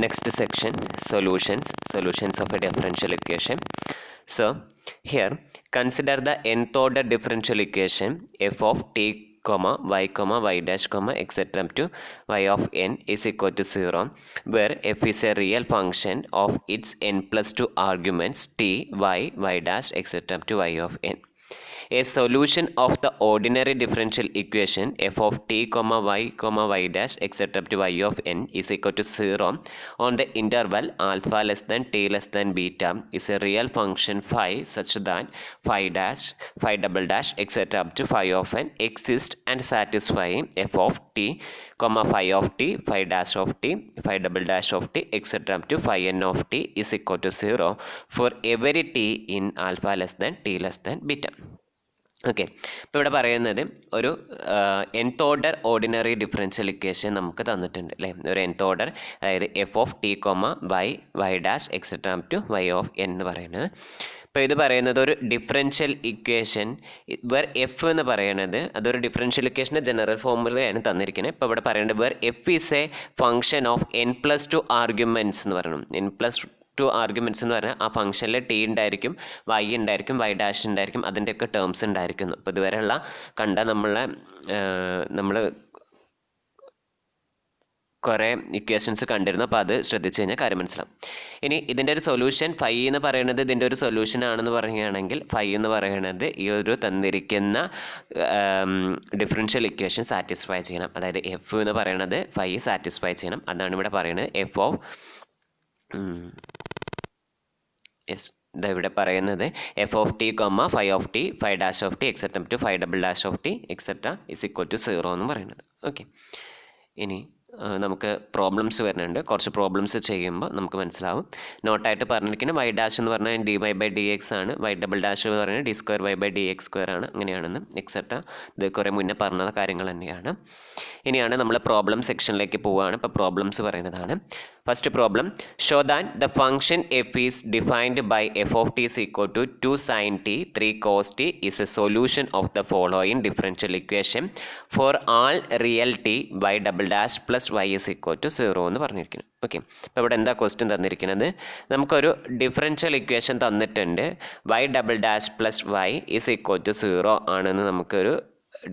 Next section, solutions of a differential equation. So here consider the nth order differential equation f of t comma y dash comma etc up to y of n is equal to 0, where f is a real function of its n plus 2 arguments t, y dash etc up to y of n. A solution of the ordinary differential equation f of t comma y dash etc up to y of n is equal to 0 on the interval alpha less than t less than beta is a real function phi such that phi double dash etc up to phi of n exists and satisfying f of t comma phi of t, phi dash of t, phi double dash of t etc up to phi n of t is equal to 0 for every t in alpha less than t less than beta. Okay, ഇപ്പോൾ ഇവിടെ പറയുന്നത് ഒരു nth order ordinary differential equation നമുക്ക് തന്നിട്ടുണ്ട് അല്ലേ. ഒരു nth order, അതായത് F of T comma Y dash etcetera up to Y of N എന്ന് പറയുന്നത്. ഇപ്പോൾ ഇത് പറയുന്നത് ഒരു ഡിഫറൻഷ്യൽ ഇക്വേഷൻ വേർ എഫ് എന്ന് പറയുന്നത് അതൊരു ഡിഫറൻഷ്യൽ ഇക്വേഷൻ്റെ ജനറൽ ഫോർമുലയാണ് തന്നിരിക്കുന്നത്. ഇപ്പോൾ ഇവിടെ പറയുന്നത് where F is a function of n plus 2 arguments എന്ന് പറയണം. n പ്ലസ് 2 ആർഗ്യുമെൻറ്റ്സ് എന്ന് പറഞ്ഞാൽ ആ ഫംഗ്ഷനിൽ ടി ഉണ്ടായിരിക്കും, വൈ ഉണ്ടായിരിക്കും, വൈ ഡാഷ് ഉണ്ടായിരിക്കും, അതിൻ്റെയൊക്കെ ടേംസ് ഉണ്ടായിരിക്കുന്നു. അപ്പോൾ ഇതുവരെയുള്ള കണ്ട നമ്മൾ കുറേ ഇക്വേഷൻസ് കണ്ടിരുന്നു. അപ്പോൾ അത് ശ്രദ്ധിച്ചു കഴിഞ്ഞാൽ കാര്യം മനസ്സിലാവും. ഇനി ഇതിൻ്റെ ഒരു സൊല്യൂഷൻ ഫൈ എന്ന് പറയുന്നത് ഇതിൻ്റെ ഒരു സൊല്യൂഷൻ ആണെന്ന് പറയുകയാണെങ്കിൽ ഫൈ എന്ന് പറയുന്നത് ഈ ഒരു തന്നിരിക്കുന്ന ഡിഫറൻഷ്യൽ ഇക്വേഷൻ സാറ്റിസ്ഫൈ ചെയ്യണം. അതായത് എഫ് എന്ന് പറയുന്നത് ഫൈ സാറ്റിസ്ഫൈ ചെയ്യണം. അതാണ് ഇവിടെ പറയുന്നത് എഫ് ഓഫ് ഇവിടെ പറയുന്നത് F of T comma phi of T, phi dash of T etcetera to phi double dash of T etcetera is equal to 0 എന്ന് പറയുന്നത്. ഓക്കെ, ഇനി നമുക്ക് പ്രോബ്ലംസ് വരുന്നുണ്ട്. കുറച്ച് പ്രോബ്ലംസ് ചെയ്യുമ്പോൾ നമുക്ക് മനസ്സിലാവും. നോട്ടായിട്ട് പറഞ്ഞിരിക്കുന്നത് വൈ ഡാഷ് എന്ന് പറഞ്ഞാൽ D Y by D X ആണ്, വൈ ഡബിൾ ഡാഷ് എന്ന് പറയുന്നത് D square Y by D X square ആണ്, അങ്ങനെയാണെന്ന് എക്സെട്ര. ഇത് കുറേ മുന്നേ പറഞ്ഞ കാര്യങ്ങൾ തന്നെയാണ്. ഇനിയാണ് നമ്മൾ പ്രോബ്ലം സെക്ഷനിലേക്ക് പോവുകയാണ്. ഇപ്പോൾ പ്രോബ്ലംസ് പറയുന്നതാണ്. First problem, show that the function F is defined by F of T is equal to 2 sin t 3 cos t is a solution of the following differential equation for all real T Y double dash plus Y is equal to 0 എന്ന് പറഞ്ഞിരിക്കുന്നു. Okay, അപ്പോൾ ഇവിടെ എന്താ question തന്നിരിക്കുന്നത്? നമുക്കൊരു differential equation തന്നിട്ടുണ്ട്. Y double dash plus Y is equal to 0 ആണെന്ന് നമുക്കൊരു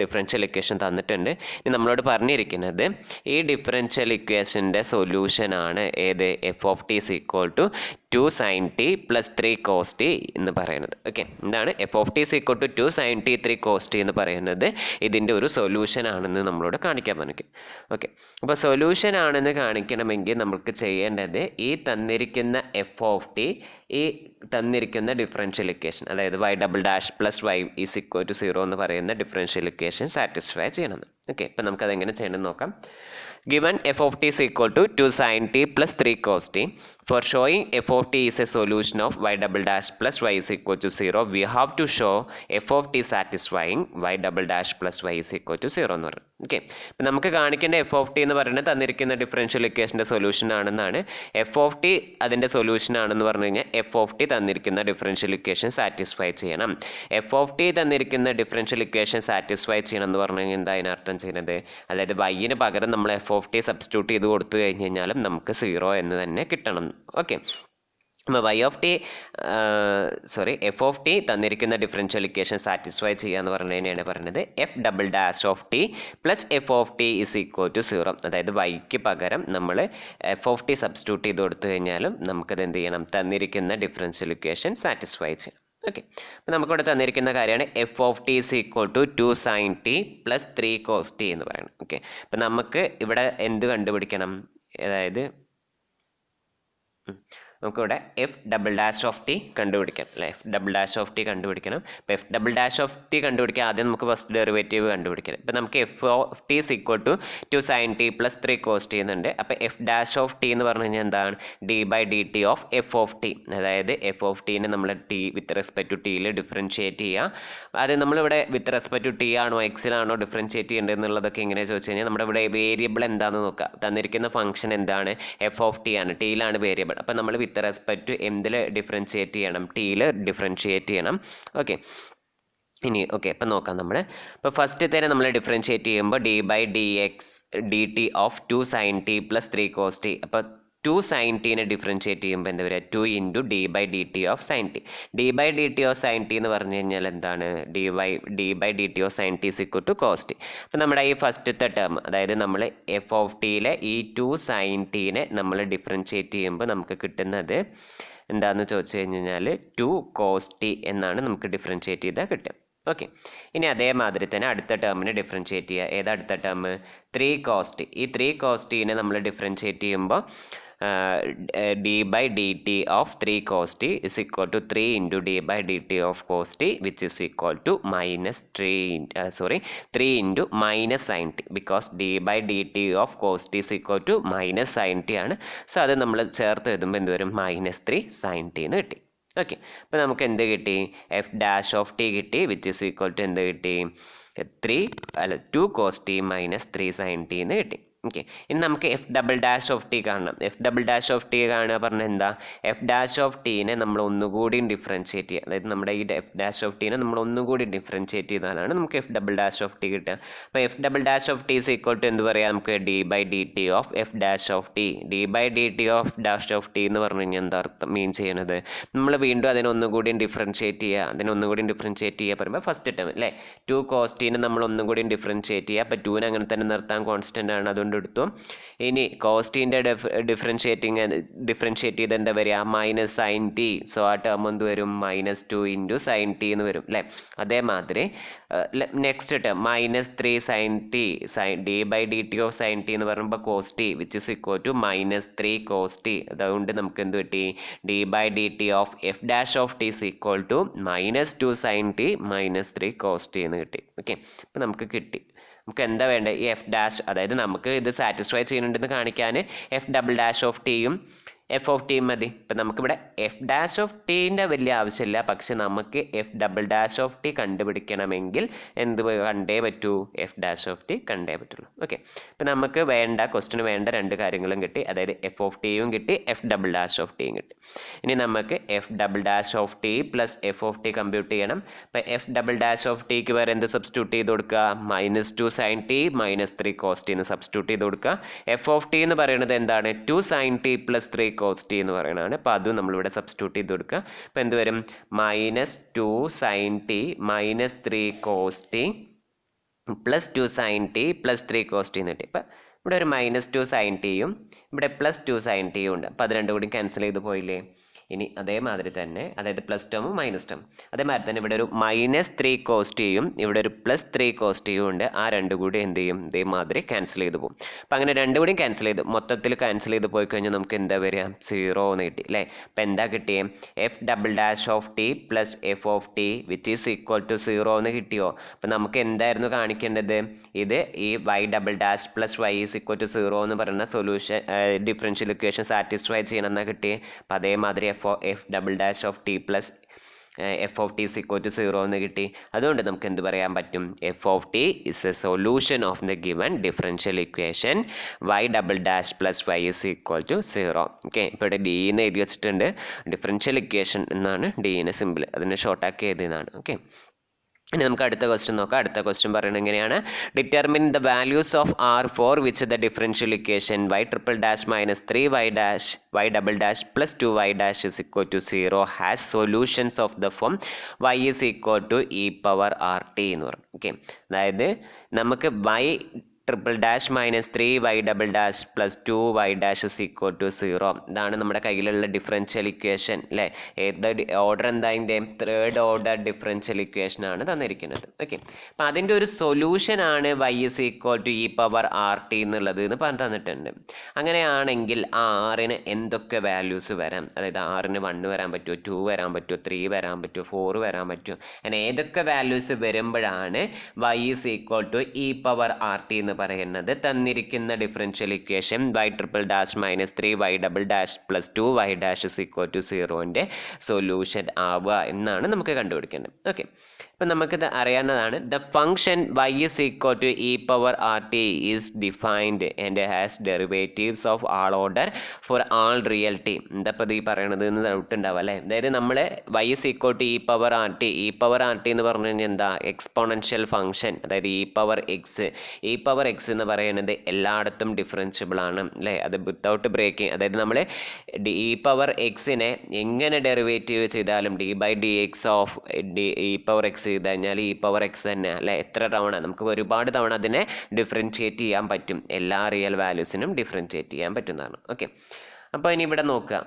ഡിഫറൻഷ്യൽ ഇക്വേഷൻ തന്നിട്ടുണ്ട്. ഇനി നമ്മളോട് പറഞ്ഞിരിക്കുന്നത് ഈ ഡിഫറൻഷ്യൽ ഇക്വേഷൻ്റെ സൊല്യൂഷനാണ് ഏത്? F of T is equal to 2 sin t plus 3 cos t എന്ന് പറയുന്നത്. ഓക്കെ, എന്താണ് F of T is equal to 2 sin t 3 cos t എന്ന് പറയുന്നത് ഇതിൻ്റെ ഒരു സൊല്യൂഷൻ ആണെന്ന് നമ്മളോട് കാണിക്കാൻ പറ്റും. ഓക്കെ, അപ്പോൾ സൊല്യൂഷൻ ആണെന്ന് കാണിക്കണമെങ്കിൽ നമുക്ക് ചെയ്യേണ്ടത് ഈ തന്നിരിക്കുന്ന എഫ് ഓഫ് ടി ഈ തന്നിരിക്കുന്ന ഡിഫറൻഷ്യൽ ഇക്വേഷൻ, അതായത് Y double dash plus Y is equal to 0 എന്ന് പറയുന്ന ഡിഫറൻഷ്യൽ ഇക്വേഷൻ സാറ്റിസ്ഫൈ ചെയ്യണം. ഓക്കെ, ഇപ്പം നമുക്കതെങ്ങനെ ചെയ്യണമെന്ന് നോക്കാം. Given f of t is equal to 2 sin t plus 3 cos t, for showing f of t is a solution of y double dash plus y is equal to 0, we have to show f of t satisfying y double dash plus y is equal to 0 എന്ന് പറയും. Okay, അപ്പം നമുക്ക് കാണിക്കേണ്ട F of T എന്ന് പറയുന്നത് തന്നിരിക്കുന്ന differential ഇക്വേഷൻ്റെ solution ആണെന്നാണ്. F of T അതിൻ്റെ സൊല്യൂഷൻ ആണെന്ന് പറഞ്ഞു കഴിഞ്ഞാൽ എഫ് ഓഫ് ടി തന്നിരിക്കുന്ന ഡിഫറൻഷ്യൽ ഇക്വേഷൻ സാറ്റിസ്ഫൈ ചെയ്യണം. എഫ് ഓഫ് ടി തന്നിരിക്കുന്ന ഡിഫറൻഷ്യൽ ഇക്വേഷൻ സാറ്റിസ്ഫൈ ചെയ്യണം എന്ന് പറഞ്ഞു കഴിഞ്ഞാൽ എന്താ അതിനർത്ഥം ചെയ്യുന്നത്? അതായത് വൈന് പകരം നമ്മൾ എഫ് ഓഫ് ടി സബ്സ്റ്റിറ്റ്യൂട്ട് ചെയ്ത് കൊടുത്തു കഴിഞ്ഞ് കഴിഞ്ഞാലും നമുക്ക് 0 എന്ന് തന്നെ കിട്ടണം. ഓക്കെ, അപ്പോൾ എഫ് ഓഫ് ടി തന്നിരിക്കുന്ന ഡിഫറൻഷ്യൽ ഇക്വേഷൻ സാറ്റിസ്ഫൈ ചെയ്യുക എന്ന് പറഞ്ഞു കഴിഞ്ഞാണ് പറയുന്നത് F double dash of T plus F of T is equal to 0. അതായത് വൈക്ക് പകരം നമ്മൾ എഫ് ഓഫ് ടി സബ്സ്റ്റിറ്റ്യൂട്ട് ചെയ്ത് കൊടുത്തു കഴിഞ്ഞാലും നമുക്കത് എന്ത് ചെയ്യണം? തന്നിരിക്കുന്ന ഡിഫറൻഷ്യൽ ഇക്വേഷൻ സാറ്റിസ്ഫൈ ചെയ്യണം. ഓക്കെ, അപ്പോൾ നമുക്കിവിടെ തന്നിരിക്കുന്ന കാര്യമാണ് F of T is equal to 2 sin t plus 3 cos t എന്ന് പറയുന്നത്. ഓക്കെ, അപ്പോൾ നമുക്ക് ഇവിടെ എന്ത് കണ്ടുപിടിക്കണം? അതായത് നമുക്കിവിടെ F double dash of T കണ്ടുപിടിക്കണം അല്ലേ. F double dash of T കണ്ടുപിടിക്കണം. അപ്പോൾ F double dash of T കണ്ടുപിടിക്കാൻ ആദ്യം നമുക്ക് ഫസ്റ്റ് ഡെറിവേറ്റീവ് കണ്ടുപിടിക്കണം. ഇപ്പോൾ നമുക്ക് F of T is equal to 2 sin t plus 3 cos t എന്നുണ്ട്. അപ്പോൾ എഫ് ഡാഷ് ഓഫ് ടി എന്ന് പറഞ്ഞു കഴിഞ്ഞാൽ എന്താണ്? D by D T of F of T. അതായത് എഫ് ഓഫ് ടീനെ നമ്മൾ ടി വിത്ത് റെസ്പെക്ട് ടു ടിയിൽ ഡിഫറൻഷിയേറ്റ് ചെയ്യുക. അത് നമ്മളിവിടെ വിത്ത് റെസ്പെക്ട് ടു ടി ആണോ എക്സിലാണോ ഡിഫറൻഷിയേറ്റ് ചെയ്യേണ്ടത് എന്നുള്ളതൊക്കെ എങ്ങനെ ചോദിച്ചു കഴിഞ്ഞാൽ നമ്മുടെ ഇവിടെ വേരിയബിൾ എന്താണെന്ന് നോക്കുക. തന്നിരിക്കുന്ന ഫംഗ്ഷൻ എന്താണ്? എഫ് ഓഫ് ടി ആണ്, ടിയിലാണ് വേരിയബിൾ. അപ്പോൾ നമ്മൾ വിത്ത് റെസ്പെക്ട് ടു എന്തിൽ ഡിഫറൻഷിയേറ്റ് ചെയ്യണം? ടിയിൽ ഡിഫറൻഷിയേറ്റ് ചെയ്യണം. ഓക്കെ, ഇനി ഓക്കെ ഇപ്പം നോക്കാം നമ്മൾ. ഇപ്പോൾ ഫസ്റ്റ് തന്നെ നമ്മൾ ഡിഫറൻഷിയേറ്റ് ചെയ്യുമ്പോൾ D by D X D T of 2 sin t plus 3 cos t. അപ്പോൾ ടു സൈൻ ടീനെ ഡിഫറൻഷ്യേറ്റ് ചെയ്യുമ്പോൾ എന്താ വരിക 2 into D by D T of sine T. D by D T of sine T എന്ന് പറഞ്ഞു കഴിഞ്ഞാൽ എന്താണ് D by D T of sine T is equal to cos T. അപ്പോൾ നമ്മുടെ ഈ ഫസ്റ്റത്തെ ടേം അതായത് നമ്മൾ എഫ് ഓഫ് ടിയിലെ ഈ 2 സൈൻ ടീനെ നമ്മൾ ഡിഫറൻഷ്യേറ്റ് ചെയ്യുമ്പോൾ നമുക്ക് കിട്ടുന്നത് എന്താണെന്ന് ചോദിച്ചു കഴിഞ്ഞാൽ 2 കോസ് ടി എന്നാണ് നമുക്ക് ഡിഫറൻഷ്യേറ്റ് ചെയ്താൽ കിട്ടുക. ഓക്കെ, ഇനി അതേമാതിരി തന്നെ അടുത്ത ടേമിനെ ഡിഫറൻഷ്യേറ്റ് ചെയ്യുക. ഏതാ അടുത്ത ടേം 3 കോസ് ടി. ഈ 3 കോസ് ടീനെ നമ്മൾ ഡിഫറൻഷ്യേറ്റ് ചെയ്യുമ്പോൾ D by D T of 3 cos T is equal to 3 into D by D T of cos T which is equal to three into minus sine T, because D by D T of cos T is equal to minus sine T ആണ്. So അത് നമ്മൾ ചേർത്ത് എഴുതുമ്പോൾ എന്ത് വരും -3 sine T എന്ന് കിട്ടി. Okay, അപ്പോൾ നമുക്ക് എന്ത് കിട്ടി എഫ് ഡാഷ് ഓഫ് ടി കിട്ടി വിച്ച് ഇസ് ഈക്വൽ ടു എന്ത് കിട്ടി 2 cos T minus 3 sine T എന്ന് കിട്ടി. ഓക്കെ, ഇനി നമുക്ക് F double dash of T കാണണം. F double dash of T കാണുക പറഞ്ഞാൽ എന്താ എഫ് ഡാഷ് ഓഫ് ടീനെ നമ്മൾ ഒന്നുകൂടി ഡിഫറൻഷ്യേറ്റ് ചെയ്യുക. അതായത് നമ്മുടെ ഈ എഫ് ഡാഷ് ഓഫ് ടീനെ നമ്മൾ ഒന്നുകൂടി ഡിഫറൻഷ്യേറ്റ് ചെയ്താലാണ് നമുക്ക് F double dash of T കിട്ടുക. അപ്പോൾ F double dash of T is equal to എന്ത് പറയാം നമുക്ക് D by D T of F dash of T. D by D T of dash of T എന്ന് പറഞ്ഞു കഴിഞ്ഞാൽ എന്താ അർത്ഥം മീൻ ചെയ്യണത് നമ്മൾ വീണ്ടും അതിനൊന്നുകൂടി ഡിഫറൻഷ്യേറ്റ് ചെയ്യുക പറയുമ്പോൾ ഫസ്റ്റ് ടൈം അല്ലേ 2 കോസ് ടീനെ നമ്മൾ ഒന്നുകൂടി ഡിഫറൻഷ്യേറ്റ് ചെയ്യുക. അപ്പോൾ 2നെ അങ്ങനെ തന്നെ നിർത്താൻ കോൺസ്റ്റൻ്റ് ആണ്, അതുകൊണ്ട് എടുത്തു. ഇനി കോസ്റ്റീൻ്റെ ഡിഫറൻഷ്യേറ്റ് ചെയ്ത് എന്താ വരിക മൈനസ് സൈൻ ടി. സോ ആ ടേം എന്ത് വരും -2 ഇൻറ്റു സൈൻ ടി എന്ന് വരും അല്ലേ. അതേമാതിരി next term -3 sine T D by D T of sine T എന്ന് പറയുമ്പോൾ cos T which is equal to -3 cos T. അതുകൊണ്ട് നമുക്ക് എന്ത് കിട്ടി D by D T of F dash of T is equal to -2 sine T -3 cos T എന്ന് കിട്ടി. Okay, അപ്പോൾ നമുക്ക് കിട്ടി. നമുക്ക് എന്താ വേണ്ടത് ഈ എഫ് ഡാഷ്, അതായത് നമുക്ക് ഇത് സാറ്റിസ്ഫൈ ചെയ്യുന്നുണ്ടെന്ന് കാണിക്കാൻ എഫ് ഡബിൾ ഡാഷ് ഓഫ് ടിയും എഫ് ഓഫ് ടിയും മതി. ഇപ്പം നമുക്കിവിടെ എഫ് ഡാഷ് ഓഫ് ടീൻ്റെ വലിയ ആവശ്യമില്ല, പക്ഷെ നമുക്ക് F double dash of T കണ്ടുപിടിക്കണമെങ്കിൽ എന്ത് കണ്ടേ പറ്റൂ എഫ് ഡാഷ് ഓഫ് ടി കണ്ടേ പറ്റുള്ളൂ. ഓക്കെ, ഇപ്പം നമുക്ക് ക്വസ്റ്റിന് വേണ്ട 2 കാര്യങ്ങളും കിട്ടി, അതായത് എഫ് ഓഫ് ടിയും കിട്ടി എഫ് ഡബിൾ ഡാഷ് ഓഫ് ടിയും കിട്ടി. ഇനി നമുക്ക് F double dash of T plus F of T compute ചെയ്യണം. അപ്പം എഫ് ഡബിൾ ഡാഷ് ഓഫ് ടിക്ക് വേറെ എന്ത് സബ്സ്റ്റിറ്റ്യൂട്ട് ചെയ്ത് കൊടുക്കുക -2 സൈൻ ടി -3 കോസ് ടി എന്ന് സബ്സ്റ്റിറ്റ്യൂട്ട് ചെയ്ത് കൊടുക്കുക. എഫ് ഓഫ് ടി എന്ന് പറയുന്നത് എന്താണ് 2 sine T plus 3 cos T എന്ന് പറയുന്നതാണ്. അപ്പോൾ അതും നമ്മളിവിടെ സബ്സ്റ്റിറ്റ്യൂട്ട് ചെയ്ത് കൊടുക്കുക. അപ്പോൾ എന്ത് വരും -2 sine T -3 cos T +2 sine T +3 cos T എന്ന് കിട്ടി. അപ്പോൾ ഇവിടെ ഒരു -2 സൈൻ ടിയും ഇവിടെ +2 സൈൻ ടിയും ഉണ്ട്. അപ്പോൾ അത് രണ്ടും കൂടി ക്യാൻസൽ ചെയ്ത് പോയില്ലേ. ഇനി അതേമാതിരി തന്നെ അതായത് പ്ലസ് ടേമും മൈനസ് ടേം അതേമാതിരി തന്നെ ഇവിടെ ഒരു -3 കോസ് ടിയും ഇവിടെ ഒരു +3 കോസ് ടിയും ഉണ്ട്. ആ രണ്ടും കൂടി എന്ത് ചെയ്യും ഇതേമാതിരി ക്യാൻസൽ ചെയ്ത് പോകും. അപ്പം അങ്ങനെ രണ്ടും കൂടി ക്യാൻസൽ ചെയ്ത് മൊത്തത്തിൽ ക്യാൻസൽ ചെയ്ത് പോയി കഴിഞ്ഞാൽ നമുക്ക് എന്താ വരിക 0 എന്ന് കിട്ടി അല്ലേ. അപ്പം എന്താ കിട്ടിയേ F double dash of T plus F of T which is equal to 0 എന്ന് കിട്ടിയോ. അപ്പം നമുക്ക് എന്തായിരുന്നു കാണിക്കേണ്ടത് ഇത് ഈ y double dash plus y is equal to 0 എന്ന് പറയുന്ന സൊല്യൂഷൻ ഡിഫറൻഷ്യൽ ഇക്വേഷൻ സാറ്റിസ്ഫൈ ചെയ്യണമെന്നാണ് കിട്ടിയേ. അപ്പം അതേമാതിരി F double dash of T plus F of T is equal to 0 എന്ന് കിട്ടി. അതുകൊണ്ട് നമുക്ക് എന്ത് പറയാൻ പറ്റും F of T is a solution of the given differential equation y double dash plus y is equal to 0. Okay, ഇപ്പോൾ ഇവിടെ D എന്ന് എഴുതി വെച്ചിട്ടുണ്ട്. ഡിഫറൻഷ്യൽ ഇക്വേഷൻ എന്നാണ് ഡിന് സിമ്പിൾ, അതിനെ ഷോർട്ടാക്കി എഴുതിയതാണ്. ഓക്കെ, ഇനി നമുക്ക് അടുത്ത ക്വസ്റ്റ്യൻ നോക്കാം. അടുത്ത ക്വസ്റ്റ്യൻ പറയുന്നത് എങ്ങനെയാണ് determine the values of R for which the differential equation y triple dash -3y double dash plus 2y dash is equal to 0 has solutions of the form y is equal to e power R T എന്ന് പറഞ്ഞു. Okay, അതായത് നമുക്ക് y triple dash -3y double dash plus 2y dash is equal to 0 ഇതാണ് നമ്മുടെ കയ്യിലുള്ള differential equation അല്ലേ. ഏത് order എന്താ അതിൻ്റെ തേർഡ് ഓർഡർ ഡിഫറൻഷ്യൽ ഇക്വേഷൻ ആണ് തന്നിരിക്കുന്നത്. ഓക്കെ, അപ്പം അതിൻ്റെ ഒരു സൊല്യൂഷൻ ആണ് y is equal to e power R T എന്നുള്ളത് എന്ന് പറഞ്ഞു തന്നിട്ടുണ്ട്. അങ്ങനെയാണെങ്കിൽ ആറിന് എന്തൊക്കെ വാല്യൂസ് വരാം, അതായത് ആറിന് 1 വരാൻ പറ്റുമോ 2 വരാൻ പറ്റുമോ 3 വരാൻ പറ്റുമോ 4 വരാൻ പറ്റുമോ, അങ്ങനെ ഏതൊക്കെ വാല്യൂസ് വരുമ്പോഴാണ് y is equal to e power R T എന്ന് പറയുന്നത് തന്നിരിക്കുന്ന differential equation y triple dash -3y double dash plus 2y dash is equal to 0ൻ്റെ സൊല്യൂഷൻ ആവുക എന്നാണ് നമുക്ക് കണ്ടുപിടിക്കേണ്ടത്. ഓക്കെ, ഇപ്പം നമുക്കിത് അറിയാവുന്നതാണ്. The function y is equal to e power rt is defined and has derivatives of all order for all real t. എന്താ ഇപ്പോൾ ഈ പറയണത് എന്ന് ഡൗട്ട് ഉണ്ടാവും അല്ലേ. അതായത് നമ്മൾ y is equal to e power rt, e power rt എന്ന് പറഞ്ഞു കഴിഞ്ഞാൽ എന്താ, എക്സ്പോണൻഷ്യൽ ഫംഗ്ഷൻ, അതായത് e power x എന്ന് പറയുന്നത് എല്ലായിടത്തും ഡിഫറൻഷ്യബിൾ ആണ് അല്ലേ. അത് വിത്തൗട്ട് ബ്രേക്കിംഗ്, അതായത് നമ്മൾ e power എക്സിനെ എങ്ങനെ ഡെറിവേറ്റീവ് ചെയ്താലും d by dx of e power x ചെയ്ത് കഴിഞ്ഞാൽ e power x തന്നെ അല്ലേ. എത്ര തവണ നമുക്ക് ഒരുപാട് തവണ അതിനെ ഡിഫറൻഷിയേറ്റ് ചെയ്യാൻ പറ്റും, എല്ലാ റിയൽ വാല്യൂസിനും ഡിഫറൻഷിയേറ്റ് ചെയ്യാൻ പറ്റുന്നതാണ്. ഓക്കെ, അപ്പോൾ ഇനി ഇവിടെ നോക്കുക.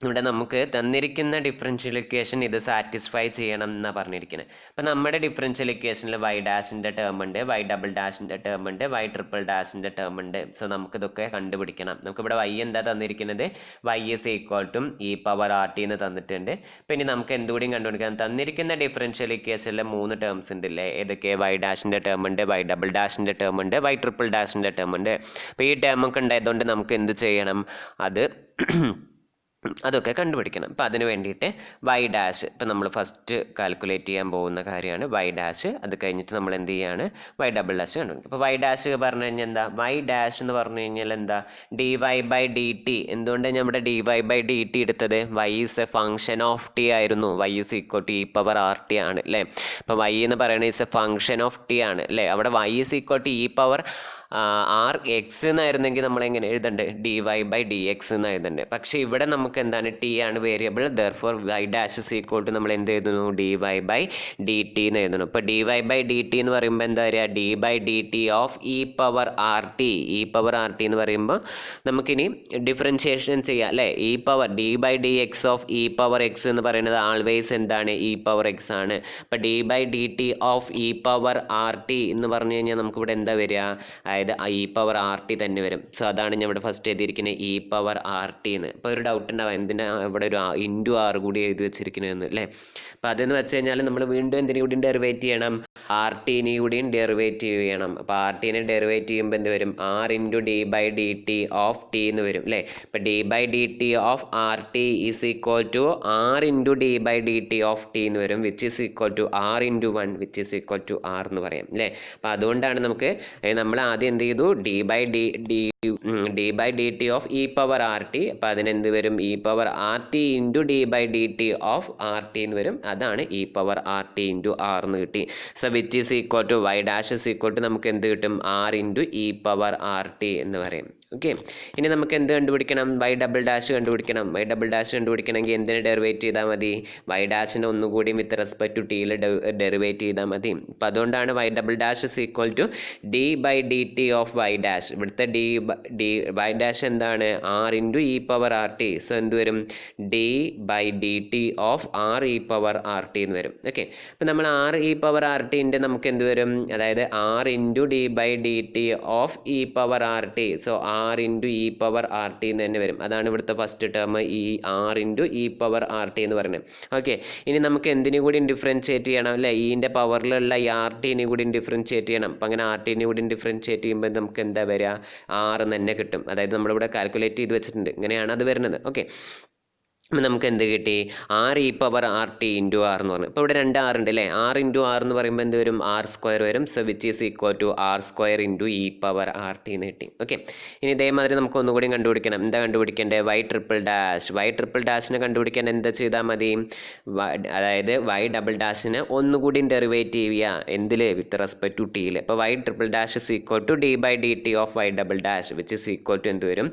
ഇവിടെ നമുക്ക് തന്നിരിക്കുന്ന ഡിഫറൻഷ്യൽ ഇക്വേഷൻ ഇത് സാറ്റിസ്ഫൈ ചെയ്യണം എന്നാണ് പറഞ്ഞിരിക്കുന്നത്. അപ്പം നമ്മുടെ ഡിഫറൻഷ്യൽ ഇക്വേഷനിൽ വൈ ഡാഷിൻ്റെ ടേം ഉണ്ട്, വൈ ഡബിൾ ഡാഷിൻ്റെ ടേം ഉണ്ട്, വൈ ട്രിപ്പിൾ ഡാഷിൻ്റെ ടേം ഉണ്ട്. സോ നമുക്കിതൊക്കെ കണ്ടുപിടിക്കണം. നമുക്കിവിടെ വൈ എന്താ തന്നിരിക്കുന്നത്, Y is equal to E power R T എന്ന് തന്നിട്ടുണ്ട്. അപ്പം ഇനി നമുക്ക് എന്തുകൂടിയും കണ്ടുപിടിക്കാം. തന്നിരിക്കുന്ന ഡിഫറൻഷ്യൽ ഇക്വേഷനിൽ 3 ടേംസ് ഉണ്ടല്ലേ, ഏതൊക്കെ, വൈ ഡാഷിൻ്റെ ടേം ഉണ്ട്, വൈ ഡബിൾ ഡാഷിൻ്റെ ടേം ഉണ്ട്, വൈ ട്രിപ്പിൾ ഡാഷിൻ്റെ ടേം ഉണ്ട്. അപ്പോൾ ഈ ടേമൊക്കെ ഉണ്ടായതുകൊണ്ട് നമുക്ക് എന്ത് ചെയ്യണം, അതൊക്കെ കണ്ടുപിടിക്കണം. അപ്പോൾ അതിന് വേണ്ടിയിട്ട് വൈ ഡാഷ്, ഇപ്പം നമ്മൾ ഫസ്റ്റ് കാൽക്കുലേറ്റ് ചെയ്യാൻ പോകുന്ന കാര്യമാണ് വൈ ഡാഷ്. അത് കഴിഞ്ഞിട്ട് നമ്മൾ എന്ത് ചെയ്യാണ്, വൈ ഡബിൾ ഡാഷ് കണ്ടുപിടിക്കും. അപ്പോൾ വൈ ഡാഷ് പറഞ്ഞു കഴിഞ്ഞാൽ എന്താ, വൈ ഡാഷ് എന്ന് പറഞ്ഞു കഴിഞ്ഞാൽ എന്താ, D Y by D T. എന്തുകൊണ്ടാണ് നമ്മുടെ D Y by D T എടുത്തത്, Y is a function of T ആയിരുന്നു. Y is equal to E power R T ആണ് അല്ലേ. അപ്പോൾ വൈ എന്ന് പറയുന്നത് is a function of T ആണ് അല്ലേ. അവിടെ Y is equal to E power R X എന്നായിരുന്നെങ്കിൽ നമ്മളെങ്ങനെ എഴുതണ്ടേ, D Y by D X എന്ന് എഴുതണ്ടേ. പക്ഷേ ഇവിടെ നമുക്ക് എന്താണ്, ടി ആണ് variable. Therefore Y dash is equal to നമ്മൾ എന്ത് എഴുതുന്നു, D Y by D T എന്ന് എഴുതുന്നു. ഇപ്പോൾ D Y by D T എന്ന് പറയുമ്പോൾ എന്താ പറയുക, D by D T of E power R T. E power R T എന്ന് പറയുമ്പോൾ നമുക്കിനി ഡിഫറൻഷിയേഷൻ ചെയ്യാം അല്ലേ. E power D by D X of E power X എന്ന് പറയുന്നത് ആൾവേസ് എന്താണ്, ഇ പവർ എക്സ് ആണ്. അപ്പോൾ D by D T of E power R T എന്ന് പറഞ്ഞു കഴിഞ്ഞാൽ നമുക്കിവിടെ എന്താ വരിക, അതായത് ഇ പവർ ആർ ടി തന്നെ വരും. സോ അതാണ് ഞാൻ ഇവിടെ ഫസ്റ്റ് എഴുതിയിരിക്കുന്നത്, ഇ പവർ ആർ ടി എന്ന്. ഇപ്പോൾ ഒരു ഡൗട്ട് ഉണ്ടാവും, എന്തിനാ ഇവിടെ ഒരു ഇൻറ്റു ആർ കൂടി എഴുതി വെച്ചിരിക്കുന്നതെന്ന് അല്ലേ. അപ്പോൾ അതെന്ന് വെച്ച് കഴിഞ്ഞാൽ നമ്മൾ വീണ്ടും എന്തിനു കൂടിയും ഡെറിവേറ്റ് ചെയ്യണം, ആർ ടീനെ കൂടിയും ഡെറിവേറ്റ് ചെയ്യണം. അപ്പോൾ ആർ ടീനെ ഡെറിവേറ്റ് ചെയ്യുമ്പോൾ എന്ത് വരും, R into D by D T of T എന്ന് വരും അല്ലേ. ഇപ്പോൾ D by D T of R T is equal to R into D by D T of T എന്ന് വരും, which is equal to R into 1 which is equal to R എന്ന് പറയാം അല്ലേ. അപ്പോൾ അതുകൊണ്ടാണ് നമുക്ക് നമ്മൾ ആദ്യം എന്ത് ചെയ്തു, D by D T of E power R T. അപ്പോൾ അതിനെന്ത് വരും, E power R T into D by D T of R T എന്ന് വരും. അതാണ് E power R T into R എന്ന് കിട്ടി. So which is equal to Y dash is equal to നമുക്ക് എന്ത് കിട്ടും, R into E power R T എന്ന് പറയും. ഓക്കെ, ഇനി നമുക്ക് എന്ത് കണ്ടുപിടിക്കണം, വൈ ഡബിൾ ഡാഷ് കണ്ടുപിടിക്കണം. വൈ ഡബിൾ ഡാഷ് കണ്ടുപിടിക്കണമെങ്കിൽ എന്തിന് ഡെറിവേറ്റ് ചെയ്താൽ മതി, വൈ ഡാഷിനെ ഒന്നുകൂടി വിത്ത് റെസ്പെക്ട് ടു ടിയിൽ ഡെറിവേറ്റ് ചെയ്താൽ മതി. അപ്പോൾ അതുകൊണ്ടാണ് Y double dash is equal to D by D T of Y dash. ഇവിടുത്തെ വൈ ഡാഷ് എന്താണ്, R into E power R T. So എന്ത് വരും, D by D T of R E power R T എന്ന് വരും. Okay, അപ്പോൾ നമ്മൾ R E power R ടിൻ്റെ നമുക്ക് എന്ത് വരും, അതായത് R into D by D T of E power R T. So R into E power R T എന്ന് തന്നെ വരും. അതാണ് ഇവിടുത്തെ ഫസ്റ്റ് ടേം, ഈ R into E power R T എന്ന് പറയുന്നത്. ഓക്കെ, ഇനി നമുക്ക് എന്തിനു കൂടി ഡിഫറൻഷിയേറ്റ് ചെയ്യണം അല്ലേ, ഈൻ്റെ പവറിലുള്ള ഈ ആർ ടീനെ കൂടി ഡിഫറൻഷിയേറ്റ് ചെയ്യണം. അപ്പം അങ്ങനെ ആർ ടീനെ കൂടി ഡിഫറൻഷിയേറ്റ് ചെയ്യുമ്പോൾ നമുക്ക് എന്താ വരിക, ആർ തന്നെ കിട്ടും. അതായത് നമ്മളിവിടെ കാൽക്കുലേറ്റ് ചെയ്ത് വെച്ചിട്ടുണ്ട്, ഇങ്ങനെയാണ് അത് വരുന്നത്. ഓക്കെ, നമുക്ക് എന്ത് കിട്ടി, R E power R T into R എന്ന് പറഞ്ഞു. ഇപ്പോൾ ഇവിടെ 2 ആർ ഉണ്ട് അല്ലേ. ആർ ഇൻറ്റു ആർ എന്ന് പറയുമ്പോൾ എന്ത് വരും, ആർ സ്ക്വയർ വരും. So which is equal to R square into E power R T എന്ന് കിട്ടി. ഓക്കെ, ഇനി ഇതേമാതിരി നമുക്ക് ഒന്നുകൂടി കണ്ടുപിടിക്കണം. എന്താ കണ്ടുപിടിക്കേണ്ടത്, Y triple dash. Y triple ഡാഷിനെ കണ്ടുപിടിക്കാൻ എന്താ ചെയ്താൽ മതി, അതായത് വൈ ഡബിൾ ഡാഷിനെ ഒന്നുകൂടി ഡെറിവേറ്റ് ചെയ്യുക എന്തിൽ, വിത്ത് റെസ്പെക്ട് ടു ടിയിൽ. അപ്പോൾ Y triple dash is equal to D by D T of Y double dash which is equal to എന്ത് വരും,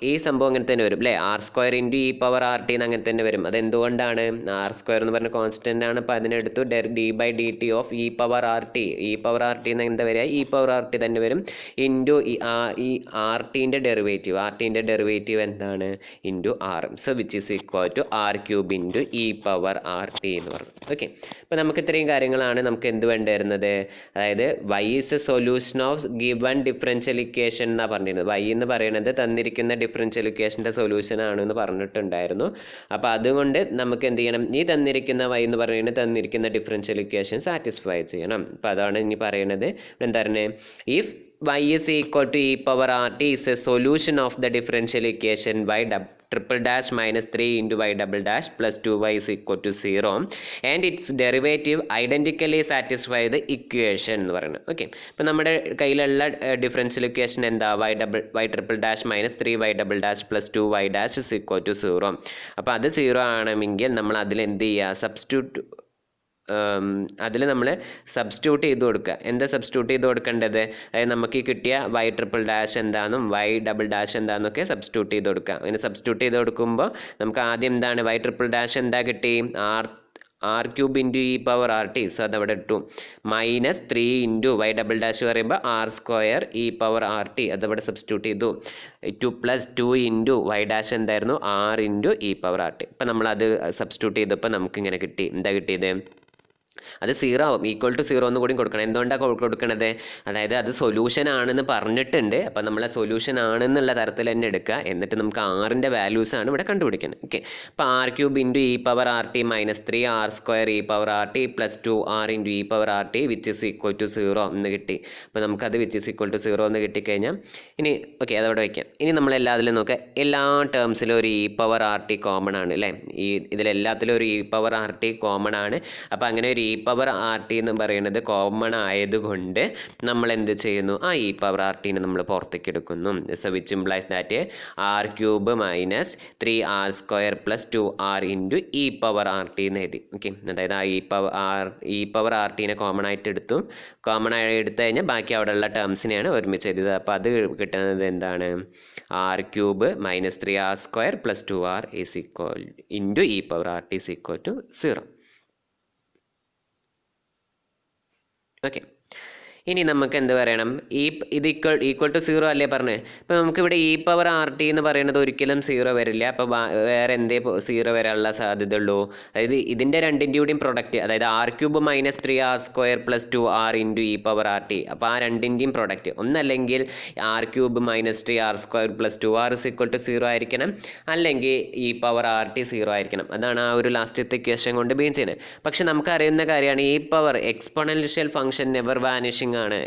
ഈ സംഭവം അങ്ങനെ തന്നെ വരും അല്ലേ, R square into E power R T എന്ന് അങ്ങനെ തന്നെ വരും. അതെന്തുകൊണ്ടാണ്, ആർ സ്ക്വയർ എന്ന് പറഞ്ഞ കോൺസ്റ്റൻ്റ് ആണ്. അപ്പോൾ അതിനെടുത്തു D by D T of E power R T. E power R T എന്ന് എന്താ വരിക, ഇ പവർ ആർ ടി തന്നെ വരും ഇൻറ്റു ഈ ആർ ടീൻ്റെ ഡെറിവേറ്റീവ്. ആർ ടീൻ്റെ ഡെറിവേറ്റീവ് എന്താണ്, into R. So which is equal to R cube into E power R T എന്ന് പറഞ്ഞു. ഓക്കെ, അപ്പോൾ നമുക്ക് ഇത്രയും കാര്യങ്ങളാണ് നമുക്ക് എന്ത് വേണ്ടിയിരുന്നത്, അതായത് Y is a solution of given differential equation എന്നാണ് പറഞ്ഞിരുന്നത്. വൈ എന്ന് പറയുന്നത് തന്നിരിക്കുന്ന ഡിഫറൻഷ്യൽ ഇക്വേഷൻ്റെ സൊല്യൂഷൻ ആണെന്ന് പറഞ്ഞിട്ടുണ്ടായിരുന്നു. അപ്പോൾ അതുകൊണ്ട് നമുക്ക് എന്ത് ചെയ്യണം, ഈ തന്നിരിക്കുന്ന വൈ എന്ന് പറയുന്നത് തന്നിരിക്കുന്ന ഡിഫറൻഷ്യൽ ഇക്വേഷൻ സാറ്റിസ്ഫൈ ചെയ്യണം. അപ്പോൾ അതാണ് ഇനി പറയുന്നത്. എന്താണ്, if y is equal to e power rt is a solution of the differential equation y triple dash minus 3 into y double dash plus 2y is equal to 0 and its derivative identically satisfy the equation എന്ന് പറയുന്നത്. Okay, ഇപ്പം നമ്മുടെ കയ്യിലുള്ള differential equation എന്താ? y triple dash minus 3y double dash plus 2y dash is equal to 0. അപ്പോൾ അത് 0 ആണെങ്കിൽ നമ്മൾ അതിൽ എന്ത് ചെയ്യുക? അതിൽ നമ്മൾ സബ്സ്റ്റിറ്റ്യൂട്ട് ചെയ്ത് കൊടുക്കുക. എന്താ സബ്സ്റ്റിറ്റ്യൂട്ട് ചെയ്ത് കൊടുക്കേണ്ടത്? അതായത് നമുക്ക് കിട്ടിയ y ട്രിപ്പിൾ ഡാഷ് എന്താണെന്നും y ഡബിൾ ഡാഷ് എന്താണെന്നൊക്കെ സബ്സ്റ്റിറ്റ്യൂട്ട് ചെയ്ത് കൊടുക്കുക. അങ്ങനെ സബ്സ്റ്റിറ്റ്യൂട്ട് ചെയ്ത് കൊടുക്കുമ്പോൾ നമുക്ക് ആദ്യം എന്താണ് y ട്രിപ്പിൾ ഡാഷ് എന്താ കിട്ടി? R cube into E power R T. So അതവിടെ ഇട്ടു. Minus 3 into y double dash പറയുമ്പോൾ r square E power R t. അതവിടെ സബ്സ്റ്റിറ്റ്യൂട്ട് ചെയ്തു. 2 പ്ലസ് 2 ഇൻറ്റു y ഡാഷ് എന്തായിരുന്നു? R into E power R t. ഇപ്പം നമ്മളത് സബ്സ്റ്റിറ്റ്യൂട്ട് ചെയ്തപ്പോൾ നമുക്ക് ഇങ്ങനെ കിട്ടി. എന്താ കിട്ടിയത്? അത് 0 ആവും. ഈക്വൽ ടു 0 എന്ന് കൂടി കൊടുക്കണം. എന്തുകൊണ്ടാണ് കൊടുക്കണത്? അതായത് അത് സൊല്യൂഷൻ ആണെന്ന് പറഞ്ഞിട്ടുണ്ട്. അപ്പം നമ്മൾ സൊല്യൂഷൻ ആണെന്നുള്ള തരത്തിൽ തന്നെ എടുക്കുക. എന്നിട്ട് നമുക്ക് ആറിൻ്റെ വാല്യൂസ് ആണ് ഇവിടെ കണ്ടുപിടിക്കുന്നത്. ഓക്കെ, അപ്പോൾ R cube into E power R T minus 3 R square E power R T plus 2 R into E power R T which is equal to 0 എന്ന് കിട്ടി. അപ്പോൾ നമുക്കത് വിച്ച് ഇസ് ഈക്വൽ ടു 0 എന്ന് കിട്ടിക്കഴിഞ്ഞാൽ ഇനി ഓക്കെ അതവിടെ വയ്ക്കാം. ഇനി നമ്മളെല്ലാത്തിലും നോക്കുക, എല്ലാ ടേംസിലും ഒരു E power R T common ആണ് അല്ലേ? ഇതിലെല്ലാത്തിലും ഒരു E power R T common ആണ്. അപ്പോൾ അങ്ങനെ ഒരു ഇ പവർ ആർ ടി എന്ന് പറയുന്നത് കോമൺ ആയതുകൊണ്ട് നമ്മൾ എന്ത് ചെയ്യുന്നു? ആ ഇ പവർ ആർ ടീനെ നമ്മൾ പുറത്തേക്ക് എടുക്കുന്നു. So which implies that R cube minus 3 R square plus 2 R into E power R T എന്ന് എഴുതി. ഓക്കെ, അതായത് ആ ഇ പവർ ആർ ടീനെ കോമൺ ആയിട്ട് എടുത്തു. കോമൺ ആയി എടുത്തു കഴിഞ്ഞാൽ ബാക്കി അവിടെയുള്ള ടേംസിനെയാണ് ഒരുമിച്ച് എഴുതിയത്. അപ്പോൾ അത് കിട്ടുന്നത് എന്താണ്? R cube minus 3 R square plus 2 R is equal into E power R T is equal to 0. ഓക്കെ, ഇനി നമുക്ക് എന്ത് പറയണം? ഇത് ഈക്വൽ ടു 0 അല്ലേ പറഞ്ഞത്? ഇപ്പോൾ നമുക്കിവിടെ ഇ പവർ ആർ ടി എന്ന് പറയുന്നത് ഒരിക്കലും 0 വരില്ല. അപ്പോൾ വേറെ എന്തേ 0 വരാനുള്ള സാധ്യത ഉള്ളൂ? അതായത് ഇതിൻ്റെ രണ്ടിൻ്റെയും പ്രൊഡക്റ്റ്, അതായത് R cube minus 3 R square plus 2 R into E power R T. അപ്പോൾ ആ രണ്ടിൻ്റെയും പ്രൊഡക്റ്റ് ഒന്നല്ലെങ്കിൽ R cube minus 3 R square plus 2 R is equal to 0 ആയിരിക്കണം, അല്ലെങ്കിൽ ഇ പവർ ആർ ടി 0 ആയിരിക്കണം. അതാണ് ആ ഒരു ലാസ്റ്റത്തെ ഇക്വേഷൻ കൊണ്ട് മീൻ ചെയ്യുന്നത്. പക്ഷെ നമുക്കറിയുന്ന കാര്യമാണ് E power exponential function never vanishing ആണ്.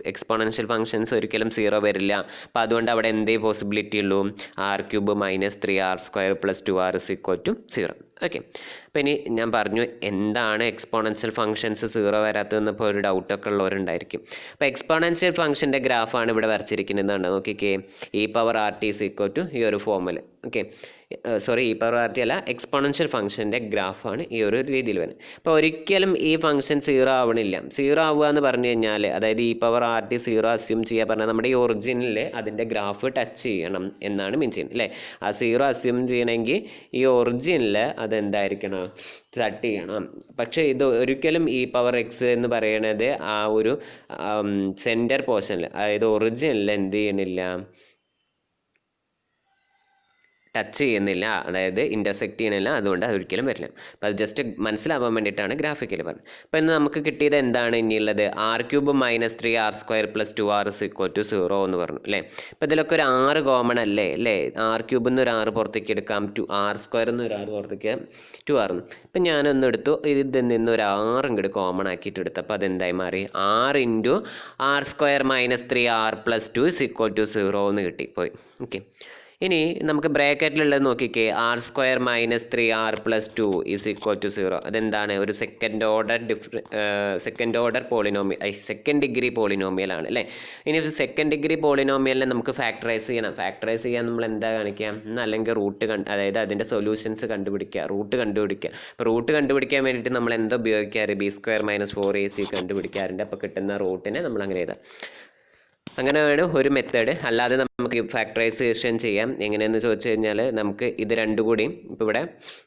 എക്സ്പോണൻഷ്യൽ ഫംഗ്ഷൻസ് ഒരിക്കലും 0 വരില്ല. അപ്പോൾ അതുകൊണ്ട് അവിടെ എന്തേ പോസിബിലിറ്റി ഉള്ളൂ? R cube minus 3 R square plus 2 R is equal to 0. Okay, അപ്പോൾ ഇനി ഞാൻ പറഞ്ഞു എന്താണ് എക്സ്പോണൻഷ്യൽ ഫംഗ്ഷൻസ് 0 വരാത്തതെന്ന് ഇപ്പോൾ ഒരു ഡൗട്ടൊക്കെ ഉള്ളവരുണ്ടായിരിക്കും. അപ്പോൾ എക്സ്പോണൻഷ്യൽ ഫംഗ്ഷൻ്റെ ഗ്രാഫാണ് ഇവിടെ വരച്ചിരിക്കുന്നത്. നോക്കിക്കേ, E power R T is equal to ഈ ഒരു ഫോമിൽ. Okay, sorry, E power R T അല്ല, എക്സ്പോണൻഷ്യൽ ഫംഗ്ഷൻ്റെ ഗ്രാഫാണ് ഈ ഒരു രീതിയിൽ വരുന്നത്. അപ്പോൾ ഒരിക്കലും ഈ ഫംഗ്ഷൻ 0 ആവണില്ല. 0 ആവുക എന്ന് പറഞ്ഞു കഴിഞ്ഞാൽ, അതായത് E power R T 0 assume ചെയ്യുക പറഞ്ഞാൽ നമ്മുടെ ഈ ഒറിജിനിൽ അതിൻ്റെ ഗ്രാഫ് ടച്ച് ചെയ്യണം എന്നാണ് മീൻ ചെയ്യുന്നത് അല്ലേ? ആ 0 അസ്യൂം ചെയ്യണമെങ്കിൽ ഈ ഒറിജിനിൽ അതെന്തായിരിക്കണം? ടച്ച് ചെയ്യണം. പക്ഷേ ഇത് ഒരിക്കലും ഇ പവർ എക്സ് എന്ന് പറയണത് ആ ഒരു സെൻറ്റർ പോർഷനിൽ, അതായത് ഒറിജിനിൽ എന്ത് ചെയ്യണില്ല? ടച്ച് ചെയ്യുന്നില്ല, അതായത് ഇൻ്റർസെക്റ്റ് ചെയ്യണില്ല. അതുകൊണ്ട് അതൊരിക്കലും വരില്ല. അപ്പോൾ അത് ജസ്റ്റ് മനസ്സിലാവാൻ വേണ്ടിയിട്ടാണ് ഗ്രാഫിക്കലി പറഞ്ഞത്. അപ്പോൾ ഇന്ന് നമുക്ക് കിട്ടിയത് എന്താണ് ഇനിയുള്ളത്? R cube minus 3 R square plus 2 R is equal to 0 എന്ന് പറഞ്ഞു അല്ലേ? അപ്പോൾ ഇതിലൊക്കെ ഒരു 6 കോമൺ അല്ലേ? ആർ ക്യൂബിൽ നിന്ന് ഒരു 6 പുറത്തേക്ക് എടുക്കാം, ആർ സ്ക്വയറിൽ നിന്ന് ഒരു 6 പുറത്തേക്ക് 2 ആർ. ഇപ്പം ഞാനൊന്ന് എടുത്തു, ഇതിൽ നിന്ന് ഒരു 6 ഇങ്ങോട്ട് കോമൺ ആക്കിയിട്ട് എടുത്തു. അപ്പോൾ അതെന്തായി മാറി? 6 into R square minus 3 R plus 2 is equal to 0 എന്ന് കിട്ടിപ്പോയി. ഓക്കെ, ഇനി നമുക്ക് ബ്രാക്കറ്റിലുള്ളത് നോക്കിക്കേ. R square minus 3 R plus 2 is equal to 0. അതെന്താണ്? ഒരു second order polynomial, second degree പോളിനോമിയലാണ് അല്ലേ? ഇനി ഒരു സെക്കൻഡ് ഡിഗ്രി പോളിനോമിയലിനെ നമുക്ക് ഫാക്ടറൈസ് ചെയ്യണം. ഫാക്ടറൈസ് ചെയ്യാൻ നമ്മൾ എന്താ കാണിക്കാം? അല്ലെങ്കിൽ റൂട്ട് അതായത് അതിൻ്റെ സൊല്യൂഷൻസ് കണ്ടുപിടിക്കുക, റൂട്ട് കണ്ടുപിടിക്കുക. അപ്പോൾ റൂട്ട് കണ്ടുപിടിക്കാൻ വേണ്ടിയിട്ട് നമ്മൾ എന്താ ഉപയോഗിക്കാറ്? B square minus 4ac കണ്ടുപിടിക്കാറുണ്ട്. അപ്പോൾ കിട്ടുന്ന റൂട്ടിനെ നമ്മൾ അങ്ങനെ എഴുതാം. അങ്ങനെയാണ് ഒരു മെത്തേഡ്. അല്ലാതെ നമുക്ക് ഫാക്ടറൈസേഷൻ ചെയ്യാം. എങ്ങനെയെന്ന് ചോദിച്ചു കഴിഞ്ഞാൽ നമുക്ക് ഇത് രണ്ടും കൂടി ഇപ്പോൾ ഇവിടെ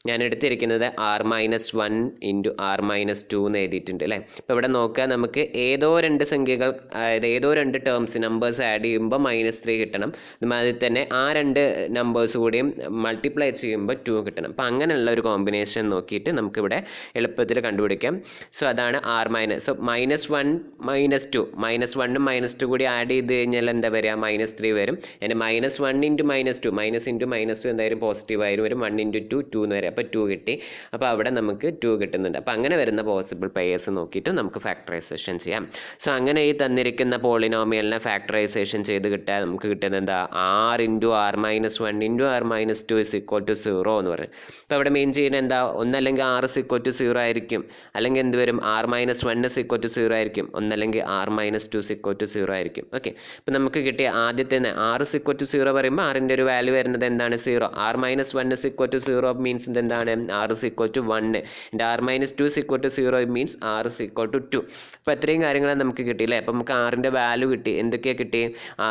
ഞാൻ എടുത്തിരിക്കുന്നത് R minus 1 into R minus 2 എന്ന് എഴുതിയിട്ടുണ്ട് അല്ലേ? ഇപ്പോൾ ഇവിടെ നോക്കുക, നമുക്ക് ഏതോ 2 സംഖ്യകൾ, അതായത് ഏതോ 2 ടേംസ് നമ്പേഴ്സ് ആഡ് ചെയ്യുമ്പോൾ -3 കിട്ടണം. അതുമാതിരി തന്നെ ആ 2 നമ്പേഴ്സ് കൂടിയും മൾട്ടിപ്ലൈ ചെയ്യുമ്പോൾ 2 കിട്ടണം. അപ്പോൾ അങ്ങനെയുള്ള ഒരു കോമ്പിനേഷൻ നോക്കിയിട്ട് നമുക്കിവിടെ എളുപ്പത്തിൽ കണ്ടുപിടിക്കാം. സോ അതാണ് ആർ മൈനസ്. സോ -1 -2, -1ഉം -2 കൂടി ആഡ് ചെയ്ത് കഴിഞ്ഞാൽ എന്താ വരിക -3 വരും. അതിന് -1 ഇൻറ്റു -2 -2 എന്തായാലും പോസിറ്റീവ് ആയിട്ട് വരും. 1 ഇൻറ്റു 2 2 എന്ന് വരും. അപ്പോൾ 2 കിട്ടി. അപ്പോൾ അവിടെ നമുക്ക് 2 കിട്ടുന്നുണ്ട്. അപ്പോൾ അങ്ങനെ വരുന്ന പോസിബിൾ പെയേഴ്സ് നോക്കിയിട്ട് നമുക്ക് ഫാക്ടറൈസേഷൻ ചെയ്യാം. സോ അങ്ങനെ ഈ തന്നിരിക്കുന്ന പോളിനോമിയലിനെ ഫാക്ടറൈസേഷൻ ചെയ്ത് കിട്ടാൻ നമുക്ക് കിട്ടുന്നത് എന്താ r into r - 1 into r - 2 is equal to 0 എന്ന് പറയും. അപ്പോൾ അവിടെ മെയിൻ ചെയ്യുന്നത് എന്താ ഒന്നല്ലെങ്കിൽ r ഇസ് ഈക്വൽ ടു 0 ആയിരിക്കും, അല്ലെങ്കിൽ എന്ത് വരും r - 1 ഇസ് ഈക്വൽ ടു 0 ആയിരിക്കും, ഒന്നല്ലെങ്കിൽ r - 2 ഇസ് ഈക്വൽ ടു 0 ആയിരിക്കും. ഓക്കെ, അപ്പോൾ നമുക്ക് കിട്ടിയ ആദ്യത്തെ r ഇസ് ഈക്വൽ ടു 0 പറയുമ്പോൾ r-ൻ്റെ ഒരു വാല്യൂ വരുന്നത് എന്താണ് 0. r - 1 is equal to 0 means എന്താണ് r is equal to 1. r - 2 is equal to 0 means r is equal to 2. അപ്പോൾ ഇത്രയും കാര്യങ്ങളാണ് നമുക്ക് കിട്ടിയില്ലേ. അപ്പോൾ നമുക്ക് r-ൻ്റെ വാല്യൂ കിട്ടി. എന്തൊക്കെയാണ് കിട്ടി?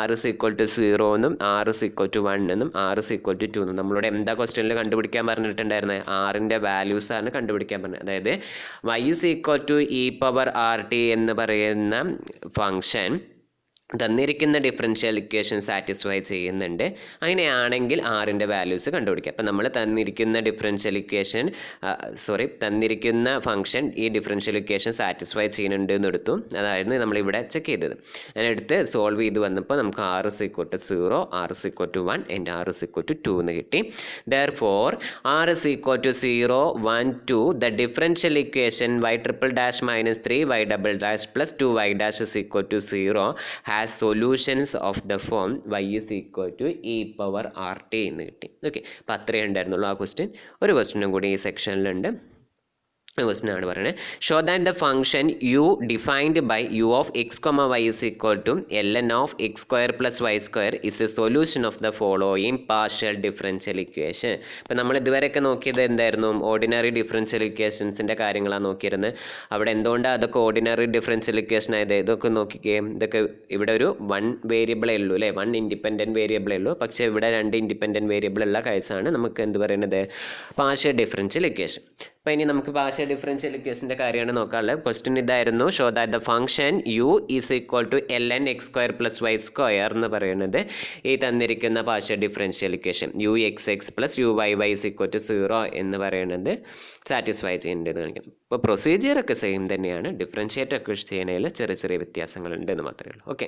r ഇസ് ഈക്വൽ ടു 0 എന്നും r ഇസ് ഈക്വൽ ടു 1 എന്നും r ഇസ് ഈക്വൽ ടു 2 എന്നും. നമ്മളോട് എന്താ ക്വസ്റ്റ്യനിൽ കണ്ടുപിടിക്കാൻ പറഞ്ഞിട്ടുണ്ടായിരുന്നത്? r-ൻ്റെ വാല്യൂസ് ആണ് കണ്ടുപിടിക്കാൻ പറഞ്ഞത്. അതായത് y is equal to e⁻rt എന്ന് പറയുന്ന ഫംഗ്ഷൻ തന്നിരിക്കുന്ന ഡിഫറൻഷ്യൽ ഇക്വേഷൻ സാറ്റിസ്ഫൈ ചെയ്യുന്നുണ്ട്. അങ്ങനെയാണെങ്കിൽ r-ൻ്റെ വാല്യൂസ് കണ്ടുപിടിക്കുക. അപ്പോൾ നമ്മൾ തന്നിരിക്കുന്ന തന്നിരിക്കുന്ന ഫംഗ്ഷൻ ഈ ഡിഫറൻഷ്യൽ ഇക്വേഷൻ സാറ്റിസ്ഫൈ ചെയ്യുന്നുണ്ട് എന്ന് എടുത്തു. അതായിരുന്നു നമ്മളിവിടെ ചെക്ക് ചെയ്തത്. അതിനെടുത്ത് സോൾവ് ചെയ്ത് വന്നപ്പോൾ നമുക്ക് r is equal to 0, r is equal to 1 and r is equal to 2 എന്ന് കിട്ടി. Therefore r is equal to 0, 1, 2 the differential equation y triple dash minus 3y double dash plus 2y dash is equal to 0 has solutions of the form y is equal to e⁻rt എന്ന് കിട്ടി. Okay, അപ്പോൾ അത്രയേ ഉണ്ടായിരുന്നുള്ളൂ ആ question. ഒരു ക്വസ്റ്റ്യനും കൂടി ഈ സെക്ഷനിലുണ്ട്. ക്വസ്റ്റ്യൻ ആണ് പറയുന്നത്. Show that the function u defined by u of x, y is equal to ln of x square plus y square is a solution of the following partial differential equation. അപ്പോൾ നമ്മൾ ഇതുവരെയൊക്കെ നോക്കിയത് എന്തായിരുന്നു? Ordinary differential ഇക്വേഷൻസിൻ്റെ കാര്യങ്ങളാണ് നോക്കിയിരുന്നത്. അവിടെ എന്തുകൊണ്ടാണ് അതൊക്കെ ordinary differential equation ആയത്? ഇതൊക്കെ നോക്കിക്കേ, ഇതൊക്കെ ഇവിടെ ഒരു 1 വേരിയബിളേ ഉള്ളൂ അല്ലേ, 1 ഇൻഡിപെൻഡൻറ്റ് വേരിയബിളേ ഉള്ളൂ. പക്ഷേ ഇവിടെ 2 ഇൻഡിപെൻഡൻറ്റ് വേരിയബിൾ ഉള്ള കേസാണ് നമുക്ക് എന്ത് പറയുന്നത്? Partial differential equation. അപ്പോൾ ഇനി നമുക്ക് പാർഷ്യൽ ഡിഫറൻഷ്യൽ ഇക്വേഷൻ്റെ കാര്യമാണ് നോക്കാനുള്ളത്. ക്വസ്റ്റ്യൻ ഇതായിരുന്നു. Show that the function u is equal to ln x square plus Y square എന്ന് പറയുന്നത് ഈ തന്നിരിക്കുന്ന partial differential equation ux(x) plus uy(y) is equal to 0 എന്ന് പറയുന്നത് സാറ്റിസ്ഫൈ ചെയ്യേണ്ടത് കാണിക്കണം. ഇപ്പോൾ പ്രൊസീജിയറൊക്കെ സെയിം തന്നെയാണ്, ഡിഫറൻഷ്യേറ്റ് ഒക്കെ ചെയ്യുന്നതിൽ ചെറിയ ചെറിയ വ്യത്യാസങ്ങളുണ്ട് എന്ന് മാത്രമേ ഉള്ളൂ. ഓക്കെ,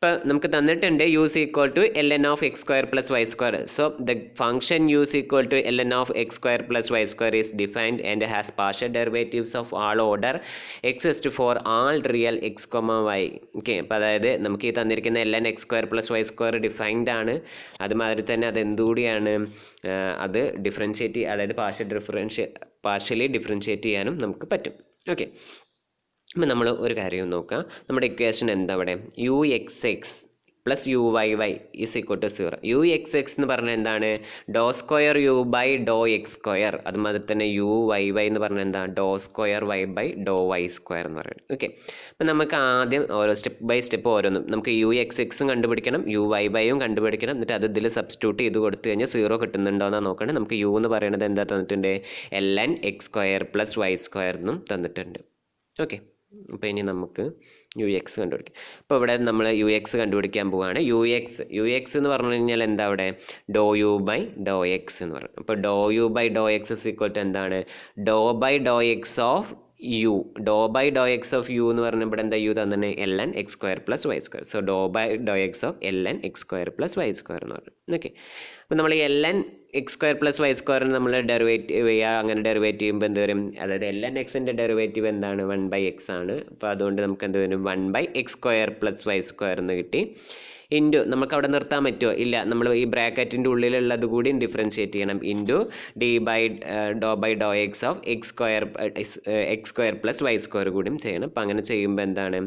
ഇപ്പോൾ നമുക്ക് തന്നിട്ടുണ്ട് u is equal to ln of x square plus y square. So the function u is equal to ln of x square plus y square is defined and has partial derivatives of all order exist for all real x, y. Okay, അപ്പോൾ അതായത് നമുക്ക് ഈ തന്നിരിക്കുന്ന ln x square plus y square defined ആണ്. അതുമാതിരി തന്നെ അത് എന്തുകൂടിയാണ്, അത് ഡിഫറൻഷ്യേറ്റ്, അതായത് പാർഷ്യലി ഡിഫറൻഷ്യേറ്റ് ചെയ്യാനും നമുക്ക് പറ്റും. ഓക്കെ, അപ്പം നമ്മൾ ഒരു കാര്യം നോക്കാം. നമ്മുടെ ഇക്വേഷൻ എന്താ ഇവിടെ? ux(x) plus uy(y) is equal to 0. ux(x) എന്ന് പറഞ്ഞാൽ എന്താണ്? Doh square u by doh x square. അതുമാതിരി തന്നെ uy(y) എന്ന് പറഞ്ഞാൽ എന്താണ്? Doh square y by doh y square എന്ന് പറയുന്നത്. ഓക്കെ, അപ്പം നമുക്ക് ആദ്യം ഓരോ സ്റ്റെപ്പ് ബൈ സ്റ്റെപ്പ് ഓരോന്നും നമുക്ക് ux(x) കണ്ടുപിടിക്കണം, uy(y)യും കണ്ടുപിടിക്കണം. എന്നിട്ട് അത് ഇതിൽ സബ്സ്റ്റിറ്റ്യൂട്ട് ചെയ്ത് കൊടുത്തു കഴിഞ്ഞാൽ 0 കിട്ടുന്നുണ്ടോ എന്നാണ് നോക്കേണ്ടത്. നമുക്ക് u എന്ന് പറയുന്നത് എന്താ തന്നിട്ടുണ്ട്? ln x square plus Y square എന്നും തന്നിട്ടുണ്ട്. ഓക്കെ, അപ്പോൾ ഇനി നമുക്ക് ux കണ്ടുപിടിക്കാം. അപ്പോൾ ഇവിടെ നമ്മൾ ux കണ്ടുപിടിക്കാൻ പോവുകയാണ്. ux എന്ന് പറഞ്ഞു കഴിഞ്ഞാൽ എന്താ അവിടെ? Doh u by doh x എന്ന് പറയും. അപ്പോൾ doh u by doh x is equal to എന്താണ്? Doh by doh X of u. Doh by doh X of u എന്ന് പറഞ്ഞാൽ ഇവിടെ എന്താ u തന്നെ? ln x square plus Y square. So doh by doh X of ln x square plus Y square എന്ന് പറയും. Okay, അപ്പോൾ നമ്മൾ ln x square plus y സ്ക്വയറിന് നമ്മൾ ഡെറിവേറ്റീവ് ചെയ്യുക. അങ്ങനെ ഡെറിവേറ്റ് ചെയ്യുമ്പോൾ എന്ത് വരും? അതായത് ln x-ൻ്റെ ഡെറിവേറ്റീവ് എന്താണ്? 1/x ആണ്. അപ്പോൾ അതുകൊണ്ട് നമുക്ക് എന്ത് വരും? 1/x square plus Y square എന്ന് കിട്ടി. ഇൻറ്റു നമുക്ക് അവിടെ നിർത്താൻ പറ്റുമോ? ഇല്ല, നമ്മൾ ഈ ബ്രാക്കറ്റിൻ്റെ ഉള്ളിലുള്ളത് കൂടി ഡിഫറൻഷ്യേറ്റ് ചെയ്യണം. Into doh by doh X of X square plus Y square കൂടിയും ചെയ്യണം. അപ്പം അങ്ങനെ ചെയ്യുമ്പോൾ എന്താണ്?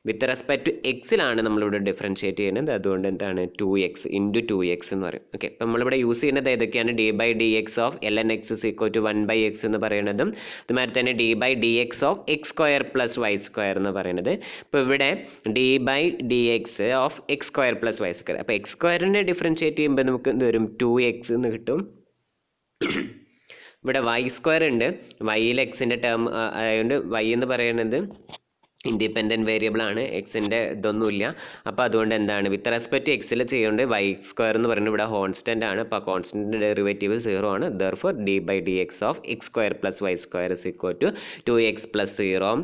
വിത്ത് റെസ്പെക്ട് ടു എക്സിലാണ് നമ്മളിവിടെ ഡിഫറൻഷ്യേറ്റ് ചെയ്യുന്നത്. അതുകൊണ്ട് എന്താണ്? 2x ഇൻറ്റു 2x എന്ന് പറയും. ഓക്കെ, അപ്പം നമ്മളിവിടെ യൂസ് ചെയ്യുന്നത് ഏതൊക്കെയാണ്? D by D X of ln x is equal to 1/x എന്ന് പറയുന്നതും അതുമാതിരി തന്നെ d by D X of X square plus Y square എന്ന് പറയുന്നത്. ഇപ്പോൾ ഇവിടെ d by D X of X square plus Y square. അപ്പോൾ x സ്ക്വയറിനെ ഡിഫറൻഷ്യേറ്റ് ചെയ്യുമ്പോൾ നമുക്ക് എന്ത് വരും? 2x എന്ന് കിട്ടും. ഇവിടെ വൈ സ്ക്വയർ ഉണ്ട്, വൈയിൽ എക്സിൻ്റെ ടേം ആയതുകൊണ്ട് വൈ എന്ന് പറയുന്നത് ഇൻഡിപെൻഡൻറ്റ് വേരിയബിൾ ആണ്, എക്സിൻ്റെ ഇതൊന്നുമില്ല. അപ്പോൾ അതുകൊണ്ട് എന്താണ്? വിത്ത് റെസ്പെക്ട് ടു എക്സിൽ ചെയ്യുന്നുണ്ട് വൈ സ്ക്വയർ എന്ന് പറയുന്നത് ഇവിടെ കോൺസ്റ്റൻ്റ് ആണ്. അപ്പോൾ കോൺസ്റ്റൻ്റ് ഡെറിവേറ്റീവ് 0 ആണ്. Therefore d by D X of X square plus Y square is equal to 2x plus 0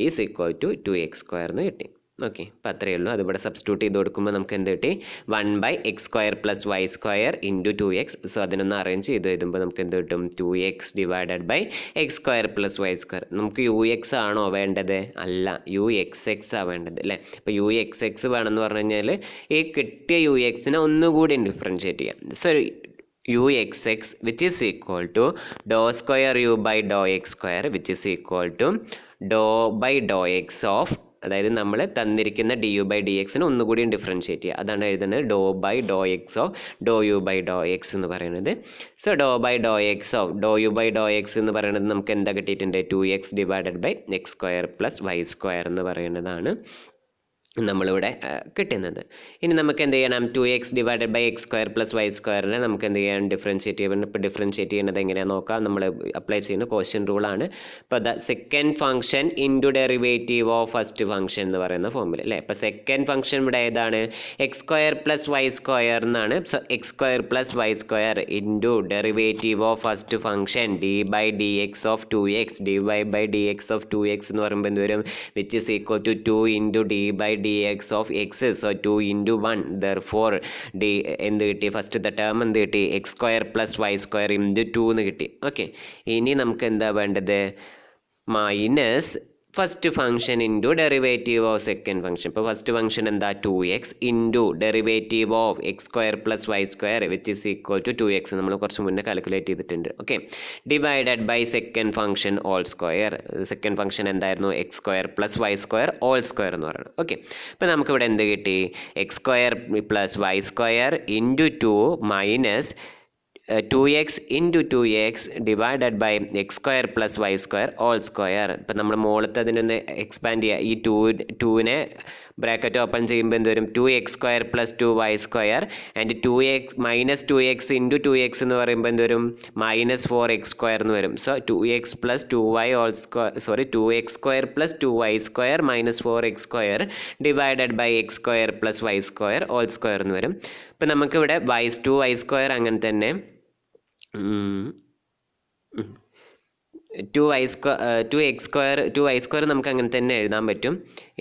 is equal to 2x square എന്ന് കിട്ടി. ഓക്കെ, അപ്പോൾ അത്രയേ ഉള്ളൂ. അതിവിടെ സബ്സ്റ്റിറ്റ്യൂട്ട് ചെയ്ത് കൊടുക്കുമ്പോൾ നമുക്ക് എന്ത് കിട്ടി? 1/x² + y² × 2x. സോ അതിനൊന്ന് അറേഞ്ച് ചെയ്ത് എഴുതുമ്പോൾ നമുക്ക് എന്ത് കിട്ടും? 2x / x² + y². നമുക്ക് ux ആണോ വേണ്ടത്? അല്ല, uxx ആണ് വേണ്ടത് അല്ലേ? അപ്പോൾ uxx വേണമെന്ന് പറഞ്ഞു കഴിഞ്ഞാൽ ഈ കിട്ടിയ uxനെ ഒന്നുകൂടി ഡിഫറൻഷ്യേറ്റ് ചെയ്യാം. So uxx which is equal to dou² u/dou(x²) which is equal to dou/dou(x) of, അതായത് നമ്മൾ തന്നിരിക്കുന്ന du/dxനെ ഒന്നുകൂടി ഡിഫറൻഷ്യേറ്റ് ചെയ്യുക. അതാണ് എഴുതുന്നത് dou/dou(x) of dou/u/dou(x) എന്ന് പറയുന്നത്. സോ dou/dou(x) of dou/u/dou(x) എന്ന് പറയുന്നത് നമുക്ക് എന്താ കിട്ടിയിട്ടുണ്ട്? 2x / x² + y² എന്ന് പറയുന്നതാണ് നമ്മളിവിടെ കിട്ടുന്നത്. ഇനി നമുക്ക് എന്ത് ചെയ്യണം? 2x / x² + y² നമുക്ക് എന്ത് ചെയ്യാൻ? ഡിഫറൻഷ്യേറ്റ് ചെയ്യാൻ. ഇപ്പോൾ ഡിഫറൻഷ്യേറ്റ് ചെയ്യുന്നത് എങ്ങനെയാണെന്ന് നോക്കാം. നമ്മൾ അപ്ലൈ ചെയ്യുന്ന ക്വസ്റ്റ്യൻ റൂളാണ്. ഇപ്പോൾ second function into derivative of first function എന്ന് പറയുന്ന ഫോമിൽ അല്ലേ? ഇപ്പോൾ സെക്കൻഡ് ഫംഗ്ഷൻ ഇവിടെ ഏതാണ്? x² + y² എന്നാണ്. So x² + y² into derivative of first function d/dx of 2x dy/dx of 2x എന്ന് പറയുമ്പോൾ എന്ത് വരും? Which is equal to 2 into d/dx of x. So 2 into 1, therefore d എന്ത് കിട്ടി? ഫസ്റ്റത്തെ ടേം എന്ത് കിട്ടി? x² + y² into 2 എന്ന് കിട്ടി. ഓക്കെ, ഇനി നമുക്ക് എന്താ വേണ്ടത്? Minus first function into derivative of second function. ഇപ്പോൾ ഫസ്റ്റ് ഫംഗ്ഷൻ എന്താ? 2x into derivative of x² + y² which is equal to 2x. നമ്മൾ കുറച്ച് മുന്നേ കാൽക്കുലേറ്റ് ചെയ്തിട്ടുണ്ട്. Okay, divided by second function whole square. Second function എന്തായിരുന്നു? x² + y² whole square എന്ന് പറയുന്നത്. Okay, ഇപ്പോൾ നമുക്കിവിടെ എന്ത് കിട്ടി? x² + y² into 2 minus 2x into 2x divided by x² + y² whole square. ഇപ്പം നമ്മൾ മുകളിലത്തെ അതിനൊന്ന് എക്സ്പാൻഡ് ചെയ്യുക. ഈ 2നെ ബ്രാക്കറ്റ് ഓപ്പൺ ചെയ്യുമ്പോൾ എന്ത് വരും? 2x² + 2y² and 2x minus 2x into 2x എന്ന് പറയുമ്പോൾ എന്ത് വരും? -4x² എന്ന് വരും. So 2x + 2y whole square 2x² + 2y² -4x² divided by x² + y² whole square എന്ന് വരും. ഇപ്പം നമുക്കിവിടെ 2y² അങ്ങനെ തന്നെ 2y² നമുക്ക് അങ്ങനെ തന്നെ എഴുതാൻ പറ്റും.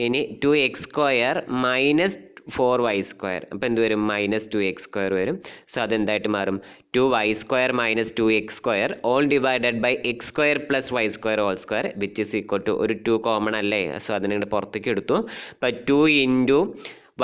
ഇനി 2x² മൈനസ് 4y², അപ്പോൾ എന്ത് വരും? -2x² വരും. സോ അതെന്തായിട്ട് മാറും? 2y² - 2x² all divided by x² + y² whole square which is equal to, ഒരു 2 കോമൺ അല്ലേ? സോ അതിനെ പുറത്തേക്ക് എടുത്തു. അപ്പോൾ 2 into y²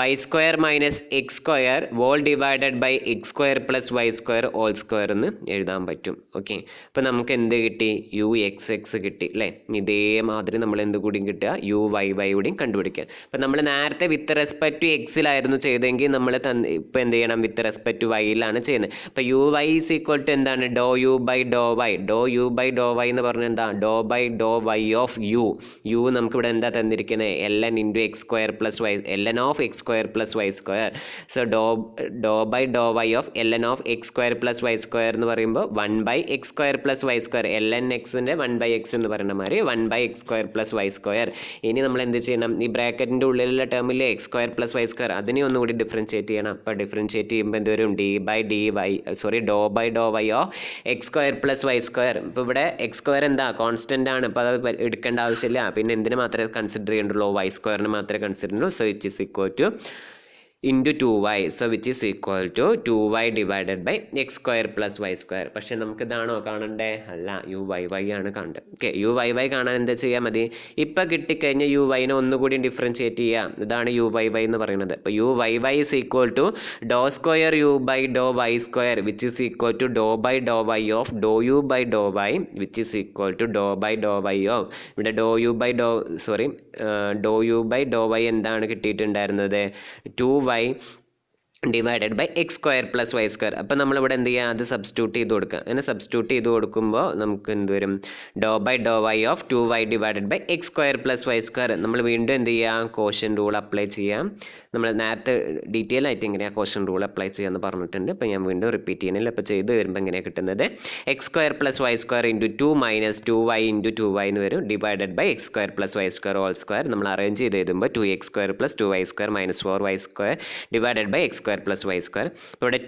- x² whole divided by x² + y² whole square എന്ന് എഴുതാൻ പറ്റും. ഓക്കെ, അപ്പോൾ നമുക്ക് എന്ത് കിട്ടി? uxx കിട്ടി അല്ലേ? ഇതേമാതിരി നമ്മൾ എന്ത് കൂടിയും കിട്ടുക? uyy കൂടിയും കണ്ടുപിടിക്കുക. അപ്പോൾ നമ്മൾ നേരത്തെ വിത്ത് റെസ്പെക്ട് ടു എക്സിലായിരുന്നു ചെയ്തെങ്കിൽ നമ്മൾ ഇപ്പോൾ എന്ത് ചെയ്യണം? വിത്ത് റെസ്പെക്ട് ടു വൈയിലാണ് ചെയ്യുന്നത്. അപ്പോൾ uy ഈസ് ഈക്വൽ ടു എന്താണ്? dou/u/dou(y). dou/u/dou(y) എന്ന് പറഞ്ഞാൽ എന്താ? dou/dou(y) ഓഫ് u നമുക്കിവിടെ എന്താ തന്നിരിക്കുന്നത്? ln into x² + y ln of x² + y². So dou/dou(y) of ln of x² + y² എന്ന് പറയുമ്പോൾ 1/x² + y². ln xൻ്റെ 1/x എന്ന് പറയുന്ന മാതിരി 1/x² + y². ഇനി നമ്മൾ എന്ത് ചെയ്യണം? ഈ ബ്രാക്കറ്റിൻ്റെ ഉള്ളിലുള്ള ടേമിലെ x² + y², അതിനെ ഒന്നുകൂടി ഡിഫറൻഷ്യേറ്റ് ചെയ്യണം. അപ്പോൾ ഡിഫറൻഷ്യേറ്റ് ചെയ്യുമ്പോൾ എന്ത് വരും? dou/dou(y) of x² + y². ഇപ്പോൾ ഇവിടെ x² എന്താ? കോൺസ്റ്റൻ്റ് ആണ്. അപ്പോൾ അത് എടുക്കേണ്ട ആവശ്യമില്ല. പിന്നെ എന്തിനു മാത്രമേ കൺസിഡർ ചെയ്യേണ്ടുള്ളൂ? y² മാത്രമേ കൺസിഡർ ചെയ്യുള്ളൂ. So it is equal to into 2y, so which is equal to 2y divided by x² + y². പക്ഷേ നമുക്ക് ഇതാണോ കാണണ്ടേ? അല്ല, uyy ആണ് കാണേണ്ടത്. ഓക്കെ, uyy കാണാൻ എന്താ ചെയ്യാൻ മതി? ഇപ്പം കിട്ടിക്കഴിഞ്ഞാൽ uyനെ ഒന്നുകൂടി ഡിഫറൻഷ്യേറ്റ് ചെയ്യാം. ഇതാണ് uyy എന്ന് പറയുന്നത്. അപ്പോൾ uyy is equal to dou² u/dou(y²) which is equal to dou/dou(y) of dou/u/dou(y) which is equal to dou/dou(y) of, ഇവിടെ dou/u/dou(y) എന്താണ് കിട്ടിയിട്ടുണ്ടായിരുന്നത്? 2y divided by x² + y². അപ്പോൾ നമ്മളിവിടെ എന്ത് ചെയ്യുക? അത് സബ്സ്റ്റിറ്റ്യൂട്ട് ചെയ്ത് കൊടുക്കുക. അങ്ങനെ സബ്സ്റ്റിറ്റ്യൂട്ട് ചെയ്ത് കൊടുക്കുമ്പോൾ നമുക്ക് എന്ത് വരും? dou/dou(y) of 2y divided by x² + y². നമ്മൾ വീണ്ടും എന്ത് ചെയ്യുക? കോഷ്യൻ്റ് റൂൾ അപ്ലൈ ചെയ്യാം. നമ്മൾ നേരത്തെ ഡീറ്റെയിൽ ആയിട്ട് എങ്ങനെയാണ് ക്വസ്റ്റ്യൻ റൂൾ അപ്ലൈ ചെയ്യാമെന്ന് പറഞ്ഞിട്ടുണ്ട്. അപ്പോൾ ഞാൻ വീണ്ടും റിപ്പീറ്റ് ചെയ്യണില്ല. അപ്പോൾ ചെയ്ത് വരുമ്പോൾ എങ്ങനെയാണ് കിട്ടുന്നത് x square plus Y square into 2 minus 2y into 2y എന്ന് വരും. Divided by x square plus Y square whole square നമ്മൾ അറേഞ്ച് ചെയ്ത് എഴുതുമ്പോൾ 2x square plus 2y square minus 4y square divided by x square plus Y square. ഇവിടെ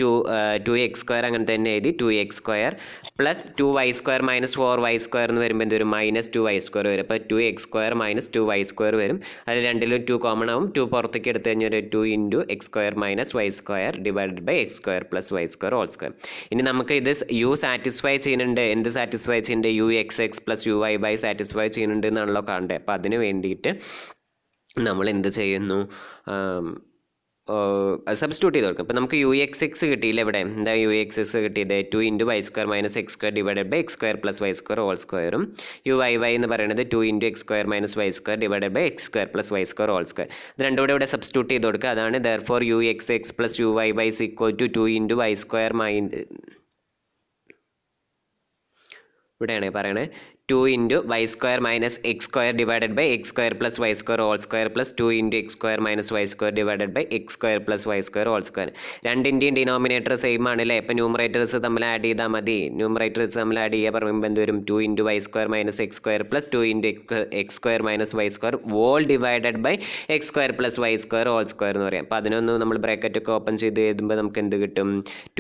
2x square അങ്ങനെ തന്നെ എഴുതി 2x square plus 2y square minus 4y square എന്ന് വരുമ്പോൾ എന്ത് വരും മൈനസ് 2y സ്ക്വയർ വരും. അപ്പോൾ 2x square minus 2y square വരും. അതിൽ രണ്ടിലും 2 കോമൺ ആവും. 2 പുറത്തേക്ക് എടുത്ത് കഴിഞ്ഞാൽ 2 into x square minus y square divided by x square plus Y square whole square. ഇനി നമുക്ക് ഇത് യു സാറ്റിസ്ഫൈ ചെയ്യുന്നുണ്ട്. എന്ത് സാറ്റിസ്ഫൈ ചെയ്യുന്നുണ്ട് u x x plus u y by satisfy ചെയ്യുന്നുണ്ട് എന്നാണല്ലോ കാണേണ്ടത്. അപ്പോൾ അതിന് വേണ്ടിയിട്ട് നമ്മൾ എന്ത് ചെയ്യുന്നു സബ്സ്റ്റിറ്റ്യൂട്ട് ചെയ്ത് കൊടുക്കും. അപ്പോൾ നമുക്ക് യു എക്സ് എക്സ് കിട്ടിയില്ല. ഇവിടെ എന്താ യു എക്സ് എക്സ് കിട്ടിയത് 2 into y square minus x square divided by x square plus Y square whole സ്ക്വയറും യു വൈ വൈ എന്ന് പറയുന്നത് 2 into x square minus y square divided by x square plus Y square whole square. ഇത് രണ്ടും കൂടെ ഇവിടെ substitute ചെയ്ത് കൊടുക്കുക. അതാണ് therefore u x x plus u y y is equal to 2 into y square ഇവിടെയാണ് പറയണത് 2 into y square minus x square divided by x square plus Y square whole square plus 2 into x square minus y square divided by x square plus Y square whole square. രണ്ടിൻ്റെയും denominator same ആണല്ലേ. ഇപ്പോൾ numerators തമ്മിൽ add ചെയ്താൽ മതി. Numerators തമ്മിൽ add ചെയ്യുക പറയുമ്പോൾ എന്ത് വരും 2 into y square minus x square plus 2 into x square minus y square whole divided by x square plus Y square whole square എന്ന് പറയാം. അപ്പോൾ അതിനൊന്ന് നമ്മൾ ബ്രാക്കറ്റ് ഒക്കെ ഓപ്പൺ ചെയ്ത് എഴുതുമ്പോൾ നമുക്ക് എന്ത് കിട്ടും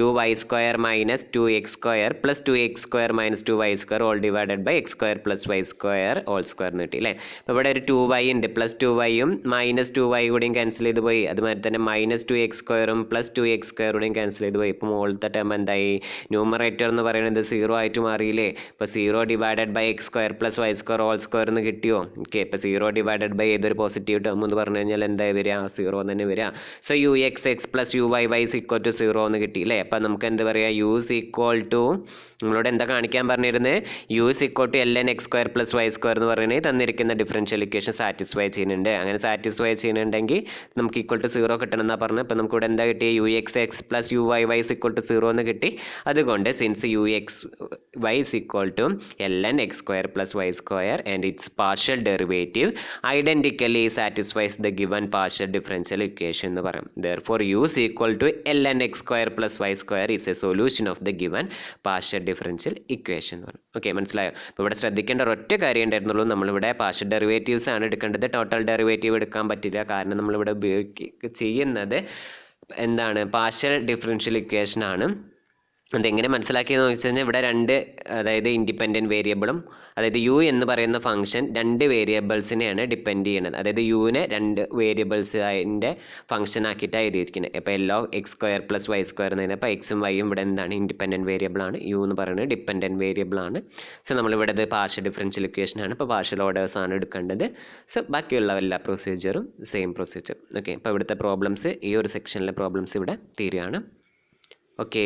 2y square minus 2x square plus 2x square minus 2y square all divided by x square plus Y square whole square എന്ന് കിട്ടി അല്ലേ. അപ്പോൾ ഇവിടെ ഒരു 2y ഉണ്ട്. പ്ലസ് 2yയും മൈനസ് 2y കൂടെയും ക്യാൻസൽ ചെയ്ത് പോയി. അതുമാതിരി തന്നെ മൈനസ് 2x സ്ക്വയറും പ്ലസ് 2x സ്ക്വയറുടെയും ക്യാൻസൽ ചെയ്ത് പോയി. ഇപ്പോൾ മുകളിലത്തെ ടേം എന്തായി ന്യൂമറേറ്റർ എന്ന് പറയുന്നത് 0 ആയിട്ട് മാറിയില്ലേ. ഇപ്പോൾ 0 divided by x square plus Y square whole square എന്ന് കിട്ടിയോ. ഓക്കെ, ഇപ്പോൾ 0 ഡിവൈഡഡ് ബൈ ഏതൊരു പോസിറ്റീവ് ടേം എന്ന് പറഞ്ഞു കഴിഞ്ഞാൽ എന്തായി വരിക 0 തന്നെ വരിക. So u x x plus u y y is equal to 0 എന്ന് കിട്ടി അല്ലേ. അപ്പോൾ നമുക്ക് എന്താ പറയുക യു ഇസ് ഈക്വൽ ടു നമ്മളോട് എന്താ കാണിക്കാൻ പറഞ്ഞിരുന്നത് u is equal to l n x square plus Y square എന്ന് പറയുന്നത് തന്നിരിക്കുന്ന ഡിഫറൻഷ്യൽ ഇക്വേഷൻ സാറ്റിസ്ഫൈ ചെയ്യുന്നുണ്ട്. അങ്ങനെ സാറ്റിസ്ഫൈ ചെയ്യുന്നുണ്ടെങ്കിൽ നമുക്ക് ഈക്വൽ ടു 0 കിട്ടണം എന്നാണ് പറഞ്ഞത്. അപ്പോൾ നമുക്ക് ഇവിടെ എന്താ കിട്ടിയത് u x x plus u y y is equal to 0 എന്ന് കിട്ടി. അതുകൊണ്ട് since u x y is equal to l n x square plus Y square and its partial derivative identically satisfies the given partial differential equation എന്ന് പറയും. Therefore u is equal to ln x square plus y square is a solution of the given partial differential equation. Okay, മനസ്സിലായോ? അപ്പോൾ ഇവിടെ ശ്രദ്ധിക്കേണ്ട ഒരൊറ്റ കാര്യം ഉണ്ടായിരുന്നുള്ളൂ. നമ്മളിവിടെ പാർഷ്യൽ ഡെറിവേറ്റീവ്സ് ആണ് എടുക്കേണ്ടത്. ടോട്ടൽ ഡെറിവേറ്റീവ് എടുക്കാൻ പറ്റില്ല. കാരണം നമ്മളിവിടെ ചെയ്യുന്നത് എന്താണ് പാർഷ്യൽ ഡിഫറൻഷ്യൽ ഇക്വേഷൻ ആണ്. അതെങ്ങനെ മനസ്സിലാക്കിയെന്ന് വെച്ച് കഴിഞ്ഞാൽ ഇവിടെ അതായത് ഇൻഡിപെൻഡൻറ്റ് വേരിയബിളും അതായത് യു എന്ന് പറയുന്ന ഫംഗ്ഷൻ 2 വേരിയബിൾസിനെയാണ് ഡിപ്പെൻഡ് ചെയ്യുന്നത്. അതായത് യുവിനെ 2 വേരിയബിൾസ് അതിൻ്റെ ഫംഗ്ഷൻ ആക്കിയിട്ടാണ് എഴുതിയിരിക്കുന്നത്. ഇപ്പോൾ എല്ലോ x square plus Y square എന്ന് പറയുന്നത് അപ്പോൾ എക്സും വൈയും ഇവിടെ എന്താണ് ഇൻഡിപെൻഡൻറ്റ് വേരിയബിൾ ആണ്. യു എന്ന് പറയുന്നത് ഡിപ്പെൻഡൻറ്റ് വേരിയബിൾ ആണ്. സോ നമ്മളിവിടെ ഇത് പാർഷ്യൽ ഡിഫറൻഷ്യൽ ഇക്വേഷൻ ആണ്. ഇപ്പോൾ പാർഷ്യൽ ഓർഡേഴ്സ് ആണ് എടുക്കേണ്ടത്. സോ ബാക്കിയുള്ള എല്ലാ പ്രൊസീജിയറും സെയിം പ്രൊസീജിയർ. ഓക്കെ, അപ്പോൾ ഇവിടുത്തെ പ്രോബ്ലംസ് ഈ ഒരു സെക്ഷനിലെ പ്രോബ്ലംസ് ഇവിടെ തീരുകയാണ്. ഓക്കെ.